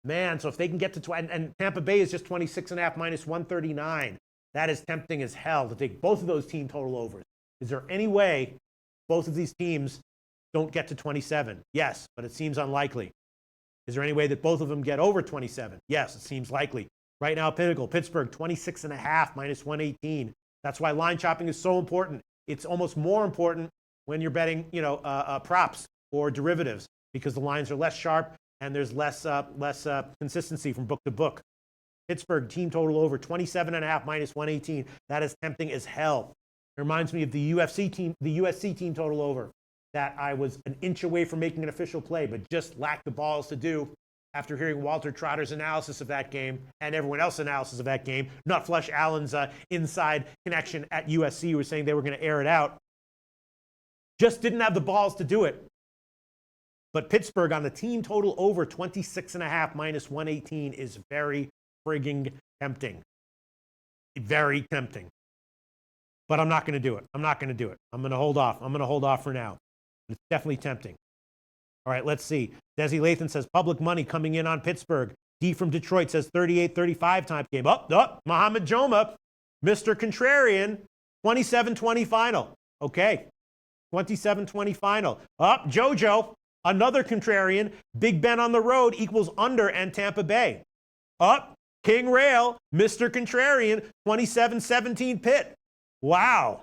Man, so if they can get to and Tampa Bay is just 26.5 minus 139. That is tempting as hell to take both of those team total overs. Is there any way both of these teams don't get to 27? Yes, but it seems unlikely. Is there any way that both of them get over 27? Yes, it seems likely. Right now, Pinnacle, Pittsburgh, 26.5 minus 118. That's why line chopping is so important. It's almost more important when you're betting, props or derivatives because the lines are less sharp and there's less consistency from book to book. Pittsburgh team total over 27.5 minus 118. That is tempting as hell. It reminds me of the USC team total over that I was an inch away from making an official play, but just lacked the balls to do after hearing Walter Trotter's analysis of that game and everyone else's analysis of that game. Nutflush Allen's inside connection at USC was saying they were going to air it out. Just didn't have the balls to do it. But Pittsburgh on the team total over 26.5 minus 118 is very frigging tempting. Very tempting. But I'm not going to do it. I'm going to hold off for now. It's definitely tempting. All right, let's see. Desi Lathan says public money coming in on Pittsburgh. D from Detroit says 38-35 type game. Mohamed Joma, Mr. Contrarian, 27-20 final. Okay, 27-20 final. JoJo, another contrarian. Big Ben on the road equals under and Tampa Bay. King Rail, Mr. Contrarian, 27-17 Pitt. Wow.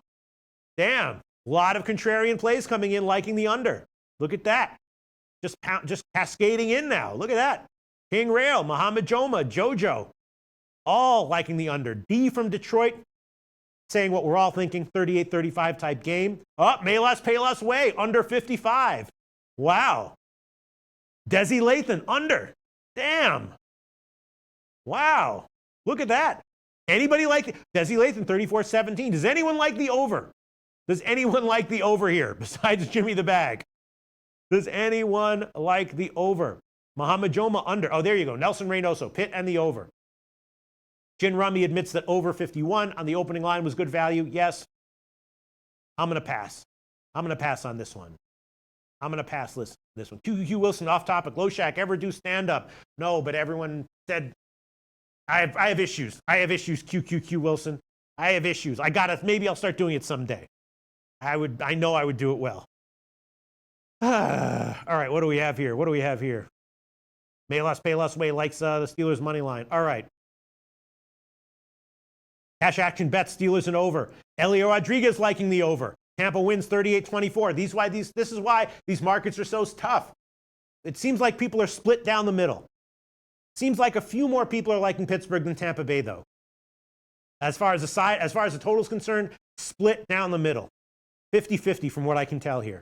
Damn. A lot of contrarian plays coming in liking the under. Look at that. Just cascading in now. Look at that. King Rail, Mohamed Joma, JoJo, all liking the under. D from Detroit saying what we're all thinking, 38-35 type game. Melas Payless Way, under 55. Wow. Desi Lathan, under. Damn. Wow. Look at that. Anybody like Desi Lathan, 34-17. Does anyone like the over? Does anyone like the over here besides Jimmy the Bag? Does anyone like the over? Muhammad Joma under. Oh, there you go. Nelson Reynoso, Pitt and the over. Jin Rummy admits that over 51 on the opening line was good value. Yes. I'm going to pass. I'm going to pass on this one. I'm going to pass this one. QQQ Wilson, off topic. Loshak, ever do stand-up? No, but everyone said, I have issues. I have issues, QQQ Wilson. I have issues. Maybe I'll start doing it someday. I know I would do it well. All right, what do we have here? Payless Way likes the Steelers money line. All right. Cash action bet, Steelers and over. Elio Rodriguez liking the over. Tampa wins 38-24. This is why these markets are so tough. It seems like people are split down the middle. Seems like a few more people are liking Pittsburgh than Tampa Bay, though. As far as the total is concerned, split down the middle. 50-50 from what I can tell here.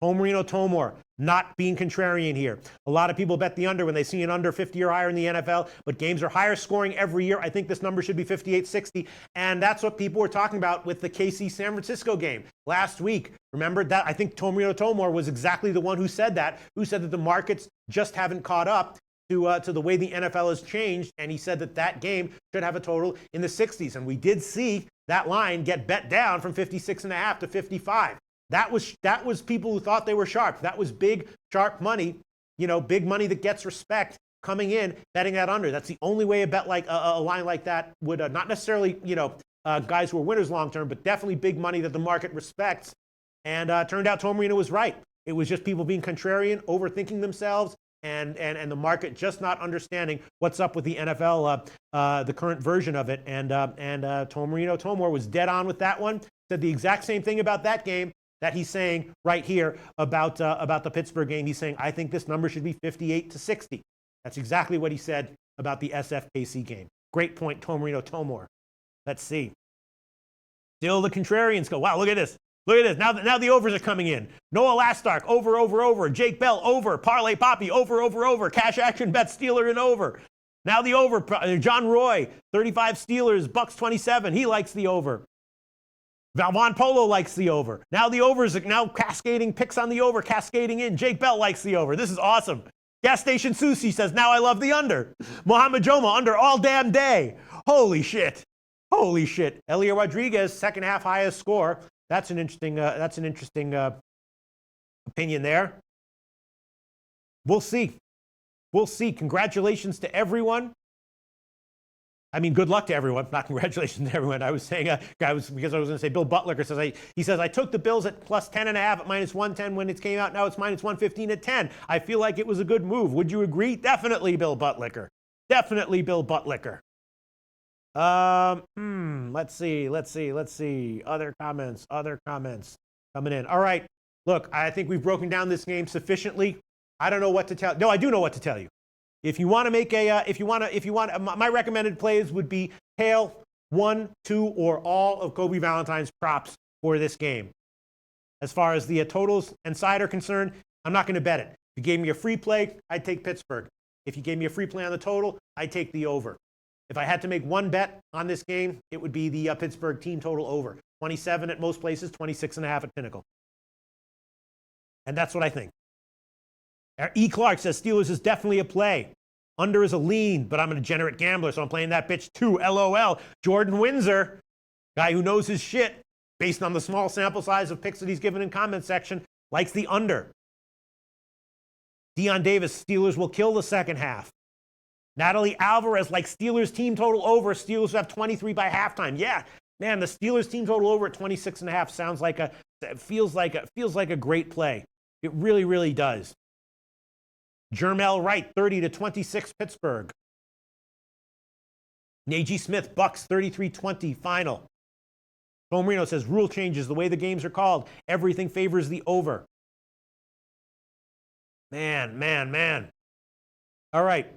Home Marino Tomor, not being contrarian here. A lot of people bet the under when they see an under 50 or higher in the NFL, but games are higher scoring every year. I think this number should be 58-60, and that's what people were talking about with the KC-San Francisco game last week. Remember that? I think Home Marino Tomor was exactly the one who said that the markets just haven't caught up to the way the NFL has changed, and he said that game should have a total in the 60s, and we did see that line get bet down from 56.5 to 55. That was people who thought they were sharp. That was big, sharp money, big money that gets respect coming in, betting that under. That's the only way a bet like a line like that would, not necessarily, guys who are winners long term, but definitely big money that the market respects. And turned out Tom Marino was right. It was just people being contrarian, overthinking themselves, and the market just not understanding what's up with the NFL, the current version of it. And Tom Marino Tomor was dead on with that one. Said the exact same thing about that game that he's saying right here about the Pittsburgh game. He's saying, I think this number should be 58-60. That's exactly what he said about the SFKC game. Great point, Tom Marino Tomor. Let's see. Still the contrarians go, wow, look at this. Now the overs are coming in. Noah Lastark, over. Jake Bell, over. Parlay Poppy, over. Cash action bet, Steeler and over. Now the over. John Roy, 35 Steelers, Bucks 27. He likes the over. Valvon Polo likes the over. Now the overs are now cascading, picks on the over, cascading in. Jake Bell likes the over. This is awesome. Gas Station Susie says, now I love the under. Muhammad Joma, under all damn day. Holy shit. Elio Rodriguez, second half highest score. That's an interesting opinion there. We'll see. Congratulations to everyone. I mean, good luck to everyone. Not congratulations to everyone. I was saying, because I was going to say Bill Butler says, he says, I took the Bills at plus 10.5 at minus 110 when it came out. Now it's minus 115 at 10. I feel like it was a good move. Would you agree? Definitely Bill Butler. Let's see. Other comments coming in. All right. Look, I think we've broken down this game sufficiently. I don't know what to tell. No, I do know what to tell you. If you want to make my recommended plays would be tail 1, 2, or all of Kobe Valentine's props for this game. As far as the totals and side are concerned, I'm not going to bet it. If you gave me a free play, I'd take Pittsburgh. If you gave me a free play on the total, I'd take the over. If I had to make one bet on this game, it would be the Pittsburgh team total over. 27 at most places, 26.5 at Pinnacle. And that's what I think. E. Clark says Steelers is definitely a play. Under is a lean, but I'm a degenerate gambler, so I'm playing that bitch too. LOL. Jordan Windsor, guy who knows his shit, based on the small sample size of picks that he's given in comment section, likes the under. Deion Davis, Steelers will kill the second half. Natalie Alvarez likes Steelers team total over. Steelers have 23 by halftime. Yeah, man, the Steelers team total over at 26.5 feels like a great play. It really, really does. Jermel Wright, 30-26 Pittsburgh. Najee Smith, Bucks 33-20 final. Tom Marino says rule changes, the way the games are called. Everything favors the over. Man. All right.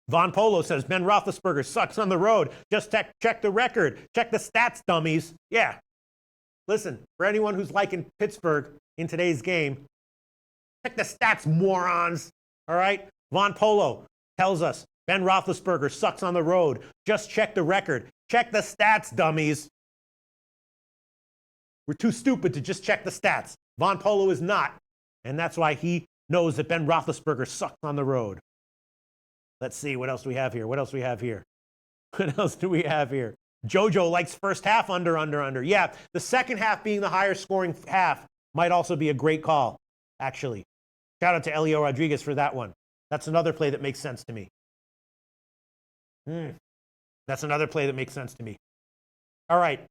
Von Polo says Ben Roethlisberger sucks on the road. Just check the record. Check the stats, dummies. Yeah. Listen, for anyone who's liking Pittsburgh in today's game, check the stats, morons. All right? Von Polo tells us Ben Roethlisberger sucks on the road. Just check the record. Check the stats, dummies. We're too stupid to just check the stats. Von Polo is not. And that's why he knows that Ben Roethlisberger sucks on the road. Let's see, what else do we have here? What else do we have here? What else do we have here? Jojo likes first half under. Yeah, the second half being the higher scoring half might also be a great call, actually. Shout out to Elio Rodriguez for that one. That's another play that makes sense to me. That's another play that makes sense to me. All right,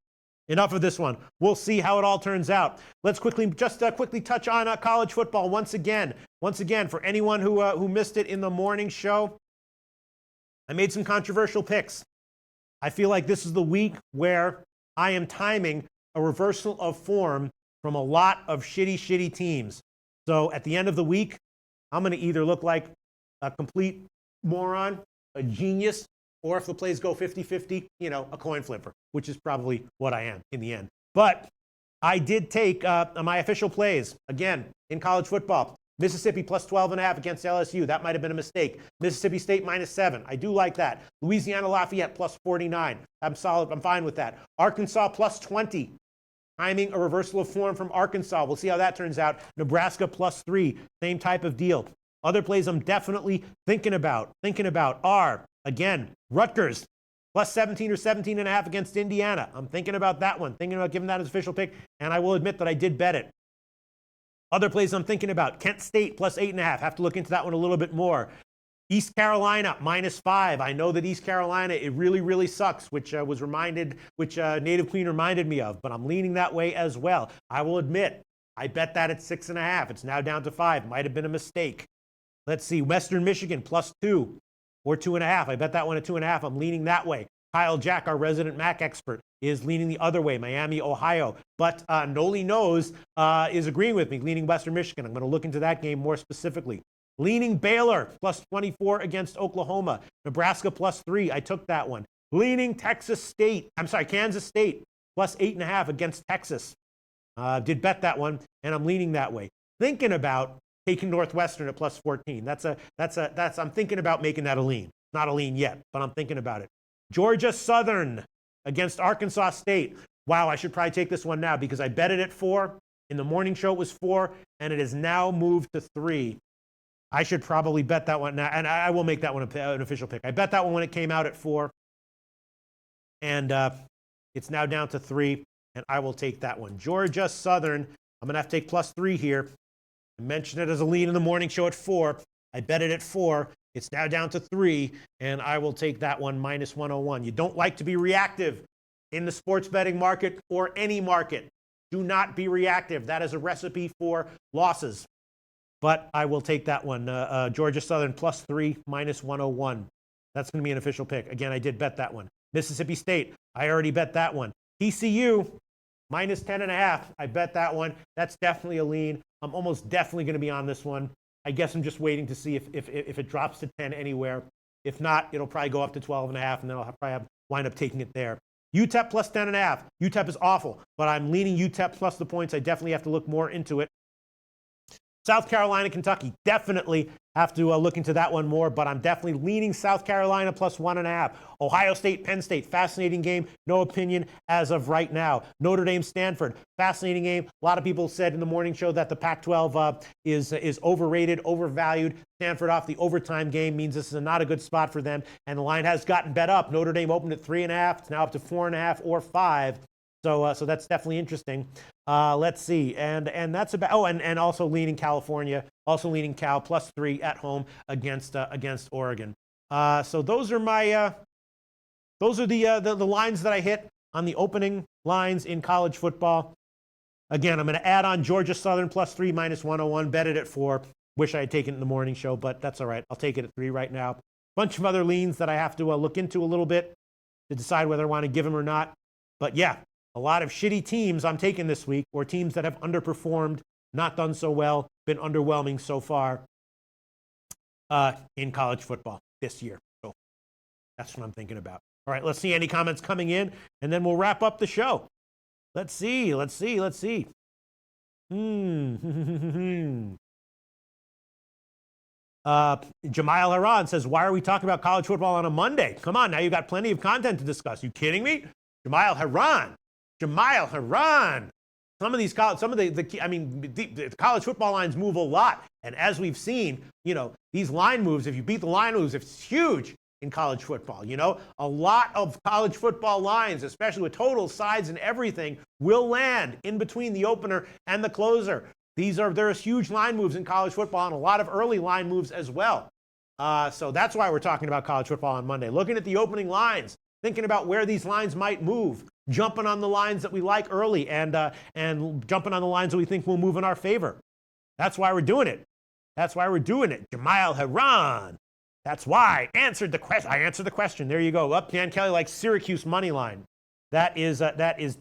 enough of this one. We'll see how it all turns out. Let's quickly touch on college football once again. Once again, for anyone who missed it in the morning show, I made some controversial picks. I feel like this is the week where I am timing a reversal of form from a lot of shitty teams. So at the end of the week, I'm going to either look like a complete moron, a genius, or if the plays go 50-50, a coin flipper, which is probably what I am in the end. But I did take my official plays, again, in college football. Mississippi plus 12.5 against LSU. That might have been a mistake. Mississippi State -7. I do like that. Louisiana Lafayette plus 49. I'm solid. I'm fine with that. Arkansas plus 20. Timing a reversal of form from Arkansas. We'll see how that turns out. Nebraska plus 3. Same type of deal. Other plays I'm definitely thinking about are, again, Rutgers plus 17 or 17.5 against Indiana. I'm thinking about that one. Thinking about giving that as official pick. And I will admit that I did bet it. Other plays I'm thinking about, Kent State plus 8.5. Have to look into that one a little bit more. East Carolina -5. I know that East Carolina, it really sucks, which Native Queen reminded me of, but I'm leaning that way as well. I will admit, I bet that at 6.5. It's now down to 5. Might have been a mistake. Let's see, Western Michigan plus 2 or 2.5. I bet that one at 2.5. I'm leaning that way. Kyle Jack, our resident MAC expert, is leaning the other way, Miami, Ohio. But Noli Knows is agreeing with me, leaning Western Michigan. I'm going to look into that game more specifically. Leaning Baylor, plus 24 against Oklahoma. Nebraska, plus 3. I took that one. Leaning Kansas State, plus 8.5 against Texas. Did bet that one, and I'm leaning that way. Thinking about taking Northwestern at plus 14. I'm thinking about making that a lean. Not a lean yet, but I'm thinking about it. Georgia Southern against Arkansas State. Wow, I should probably take this one now because I bet it at 4. In the morning show it was 4, and it has now moved to 3. I should probably bet that one now, and I will make that one an official pick. I bet that one when it came out at 4, and it's now down to 3, and I will take that one. Georgia Southern, I'm going to have to take plus 3 here. I mentioned it as a lead in the morning show at 4. I bet it at 4. It's now down to 3, and I will take that one -101. You don't like to be reactive in the sports betting market or any market. Do not be reactive. That is a recipe for losses. But I will take that one. Georgia Southern plus 3, -101. That's going to be an official pick. Again, I did bet that one. Mississippi State, I already bet that one. TCU, -10.5. I bet that one. That's definitely a lean. I'm almost definitely going to be on this one. I guess I'm just waiting to see if it drops to 10 anywhere. If not, it'll probably go up to 12.5, and then I'll probably wind up taking it there. UTEP plus 10.5. UTEP is awful, but I'm leaning UTEP plus the points. I definitely have to look more into it. South Carolina, Kentucky, definitely have to look into that one more, but I'm definitely leaning South Carolina plus 1.5. Ohio State, Penn State, fascinating game. No opinion as of right now. Notre Dame, Stanford, fascinating game. A lot of people said in the morning show that the Pac-12 is overrated, overvalued. Stanford off the overtime game means this is not a good spot for them, and the line has gotten bet up. Notre Dame opened at 3.5. It's now up to 4.5 or 5. So that's definitely interesting. Let's see, and that's about. Oh, and also leaning California, also leaning Cal plus 3 at home against Oregon. So those are my the lines that I hit on the opening lines in college football. Again, I'm going to add on Georgia Southern plus 3 -101. Bet it at 4. Wish I had taken it in the morning show, but that's all right. I'll take it at 3 right now. Bunch of other leans that I have to look into a little bit to decide whether I want to give them or not. But yeah. A lot of shitty teams I'm taking this week, or teams that have underperformed, not done so well, been underwhelming so far in college football this year. So that's what I'm thinking about. All right, let's see any comments coming in, and then we'll wrap up the show. Let's see. Jamal Haran says, why are we talking about college football on a Monday? Come on, now you've got plenty of content to discuss. You kidding me? Jamal Haran. some of these the college football lines move a lot. And as we've seen, these line moves, if you beat the line moves, it's huge in college football. A lot of college football lines, especially with totals, sides, and everything, will land in between the opener and the closer. There's huge line moves in college football and a lot of early line moves as well. So that's why we're talking about college football on Monday. Looking at the opening lines, thinking about where these lines might move, jumping on the lines that we like early, and jumping on the lines that we think will move in our favor. That's why we're doing it. Jamal Haran. That's why. I answered the question. There you go. Up, Dan Kelly likes Syracuse money line. That is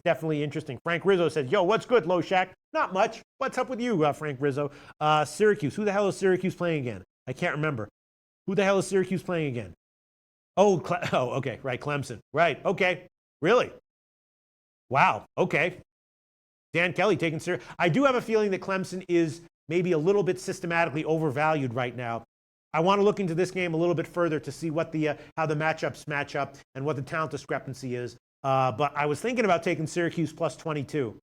definitely interesting. Frank Rizzo says, "Yo, what's good, Loshak?" Not much. What's up with you, Frank Rizzo? Syracuse. Who the hell is Syracuse playing again? I can't remember. Who the hell is Syracuse playing again? Oh, okay. Right, Clemson. Right. Okay. Really? Wow. Okay. Dan Kelly taking serious. I do have a feeling that Clemson is maybe a little bit systematically overvalued right now. I want to look into this game a little bit further to see what how the matchups match up and what the talent discrepancy is. But I was thinking about taking Syracuse plus 22.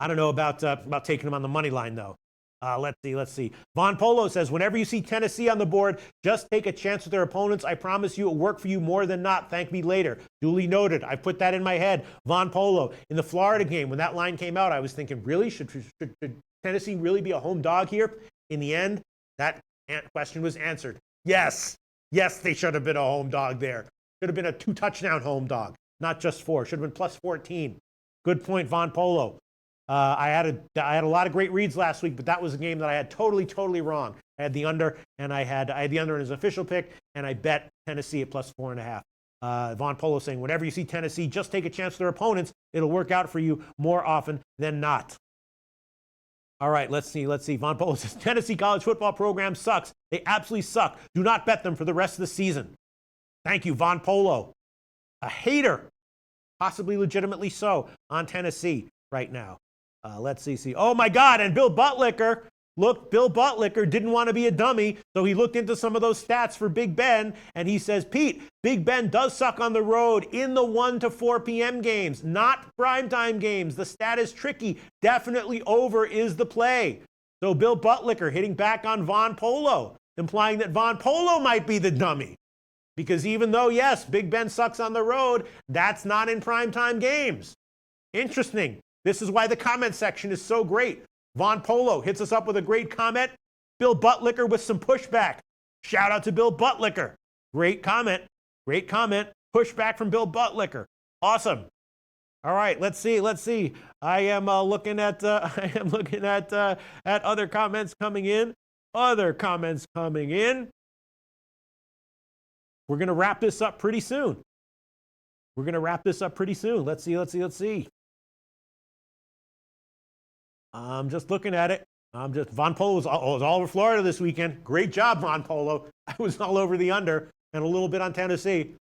I don't know about taking them on the money line, though. Let's see. Von Polo says, whenever you see Tennessee on the board, just take a chance with their opponents. I promise you it will work for you more than not. Thank me later. Duly noted. I put that in my head. Von Polo. In the Florida game, when that line came out, I was thinking, really? Should Tennessee really be a home dog here? In the end, that question was answered. Yes. Yes, they should have been a home dog there. Should have been a 2-touchdown home dog, not just 4. Should have been plus 14. Good point, Von Polo. I had a lot of great reads last week, but that was a game that I had totally wrong. I had the under, and I had the under as an official pick, and I bet Tennessee at plus 4.5. Von Polo saying, whenever you see Tennessee, just take a chance with their opponents. It'll work out for you more often than not. All right, let's see. Von Polo says, Tennessee college football program sucks. They absolutely suck. Do not bet them for the rest of the season. Thank you, Von Polo. A hater, possibly legitimately so, on Tennessee right now. Let's see. Oh, my God, and Bill Buttlicker. Look, Bill Buttlicker didn't want to be a dummy, so he looked into some of those stats for Big Ben, and he says, Pete, Big Ben does suck on the road in the 1 to 4 p.m. games, not primetime games. The stat is tricky. Definitely over is the play. So Bill Buttlicker hitting back on Von Polo, implying that Von Polo might be the dummy. Because even though, yes, Big Ben sucks on the road, that's not in primetime games. Interesting. This is why the comment section is so great. Von Polo hits us up with a great comment. Bill Buttlicker with some pushback. Shout out to Bill Buttlicker. Great comment. Pushback from Bill Buttlicker. Awesome. All right, let's see. I am looking at other comments coming in. We're going to wrap this up pretty soon. Let's see. I'm just looking at it. Von Polo was all over Florida this weekend. Great job, Von Polo. I was all over the under and a little bit on Tennessee.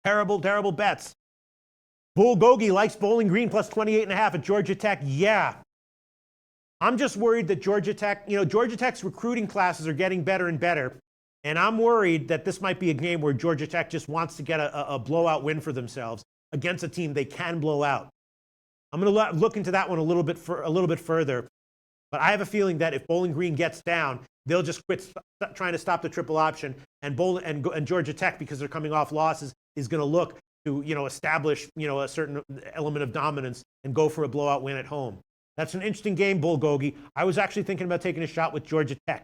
Terrible bets. Bull Gogi likes Bowling Green plus 28.5 at Georgia Tech. Yeah. I'm just worried that Georgia Tech's recruiting classes are getting better and better. And I'm worried that this might be a game where Georgia Tech just wants to get a blowout win for themselves against a team they can blow out. I'm going to look into that one a little bit further. But I have a feeling that if Bowling Green gets down, they'll just quit trying to stop the triple option. And Georgia Tech, because they're coming off losses, is going to look to establish a certain element of dominance and go for a blowout win at home. That's an interesting game, Bull Gogi. I was actually thinking about taking a shot with Georgia Tech.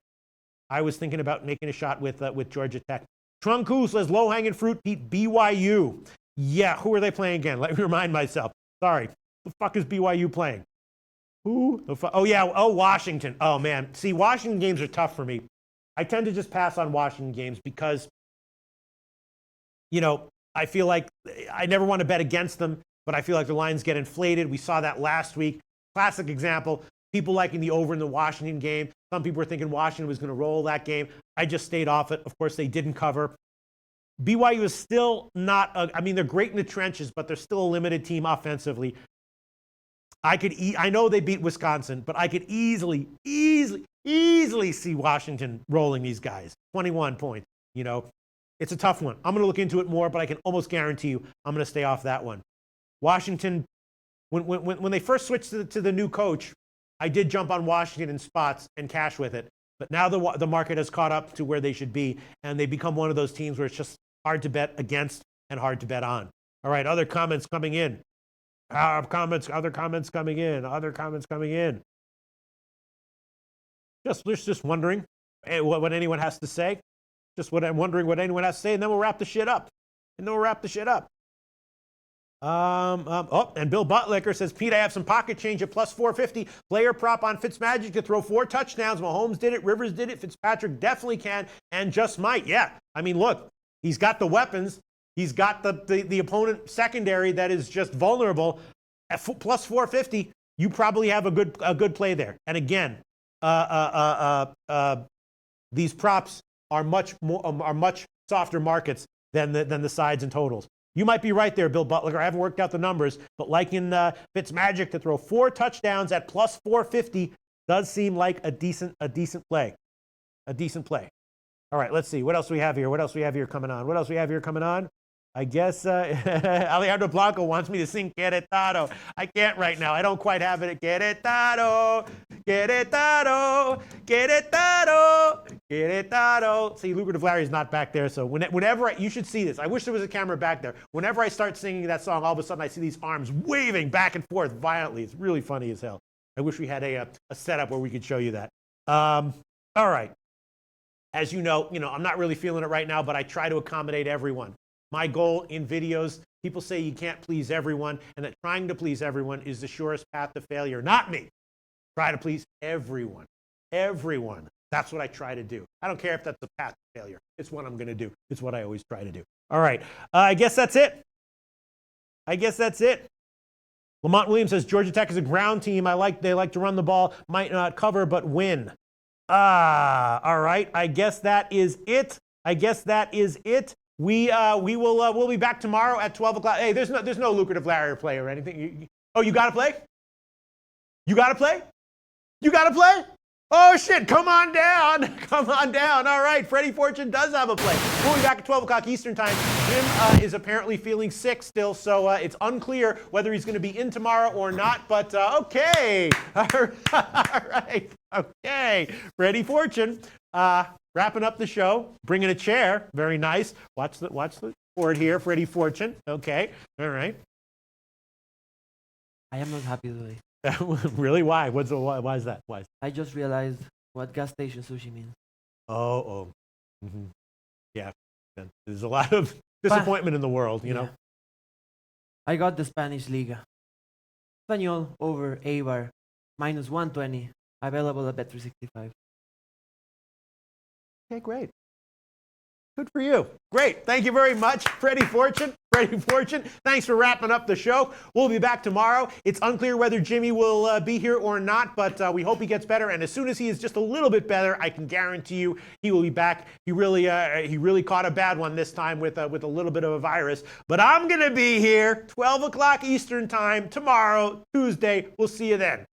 I was thinking about making a shot with Georgia Tech. Trunku says low-hanging fruit, Pete, BYU. Yeah, who are they playing again? Let me remind myself. Sorry. The fuck is BYU playing? Who? Washington. Oh, man. See, Washington games are tough for me. I tend to just pass on Washington games because, I feel like I never want to bet against them, but I feel like the lines get inflated. We saw that last week. Classic example. People liking the over in the Washington game. Some people were thinking Washington was going to roll that game. I just stayed off it. Of course, they didn't cover. BYU is still not, they're great in the trenches, but they're still a limited team offensively. I know they beat Wisconsin, but I could easily see Washington rolling these guys. 21 points, It's a tough one. I'm going to look into it more, but I can almost guarantee you I'm going to stay off that one. Washington, when they first switched to the new coach, I did jump on Washington in spots and cash with it. But now the market has caught up to where they should be, and they become one of those teams where it's just hard to bet against and hard to bet on. All right, other comments coming in. Other comments coming in. Just wondering what anyone has to say. Wondering what anyone has to say, and then we'll wrap the shit up. And Bill Butlicker says, Pete, I have some pocket change at plus 450. Player prop on Fitzmagic to throw 4 touchdowns. Mahomes did it. Rivers did it. Fitzpatrick definitely can and just might. Yeah. I mean, look, he's got the weapons. He's got the opponent secondary that is just vulnerable. At plus 450, you probably have a good play there. And again, these props are much softer markets than the sides and totals. You might be right there, Bill Butler. I haven't worked out the numbers, but like in Fitzmagic to throw 4 touchdowns at plus 450 does seem like a decent play. All right, let's see. What else we have here coming on? I guess Alejandro Blanco wants me to sing Querétaro. I can't right now. I don't quite have it. Querétaro. See, Lucrative Larry is not back there, so whenever you should see this. I wish there was a camera back there. Whenever I start singing that song, all of a sudden I see these arms waving back and forth violently. It's really funny as hell. I wish we had a setup where we could show you that. All right. As you know, I'm not really feeling it right now, but I try to accommodate everyone. My goal in videos, people say you can't please everyone, and that trying to please everyone is the surest path to failure. Not me. Try to please everyone. Everyone. That's what I try to do. I don't care if that's the path to failure. It's what I'm going to do. It's what I always try to do. All right. I guess that's it. Lamont Williams says Georgia Tech is a ground team. They like to run the ball, might not cover, but win. All right. I guess that is it. We'll be back tomorrow at 12 o'clock. Hey, there's no Lucrative Larry play or anything. You got to play? You got to play? Oh, shit. Come on down. All right. Freddie Fortune does have a play. We'll be back at 12 o'clock Eastern time. Jim is apparently feeling sick still, so it's unclear whether he's going to be in tomorrow or not, but okay. All right. Okay. Freddie Fortune. Wrapping up the show, bringing a chair. Very nice. Watch the board here, Freddie Fortune. Okay. All right. I am not happy today. Really? Why? Why is that? Why? I just realized what gas station sushi means. Oh. Mm-hmm. Yeah. There's a lot of disappointment in the world, you know. I got the Spanish Liga. Español over Eibar, minus 120. Available at Bet365. Okay, great. Good for you. Great. Thank you very much, Freddie Fortune. Thanks for wrapping up the show. We'll be back tomorrow. It's unclear whether Jimmy will be here or not, but we hope he gets better. And as soon as he is just a little bit better, I can guarantee you he will be back. He really caught a bad one this time with a little bit of a virus. But I'm going to be here 12 o'clock Eastern time tomorrow, Tuesday. We'll see you then.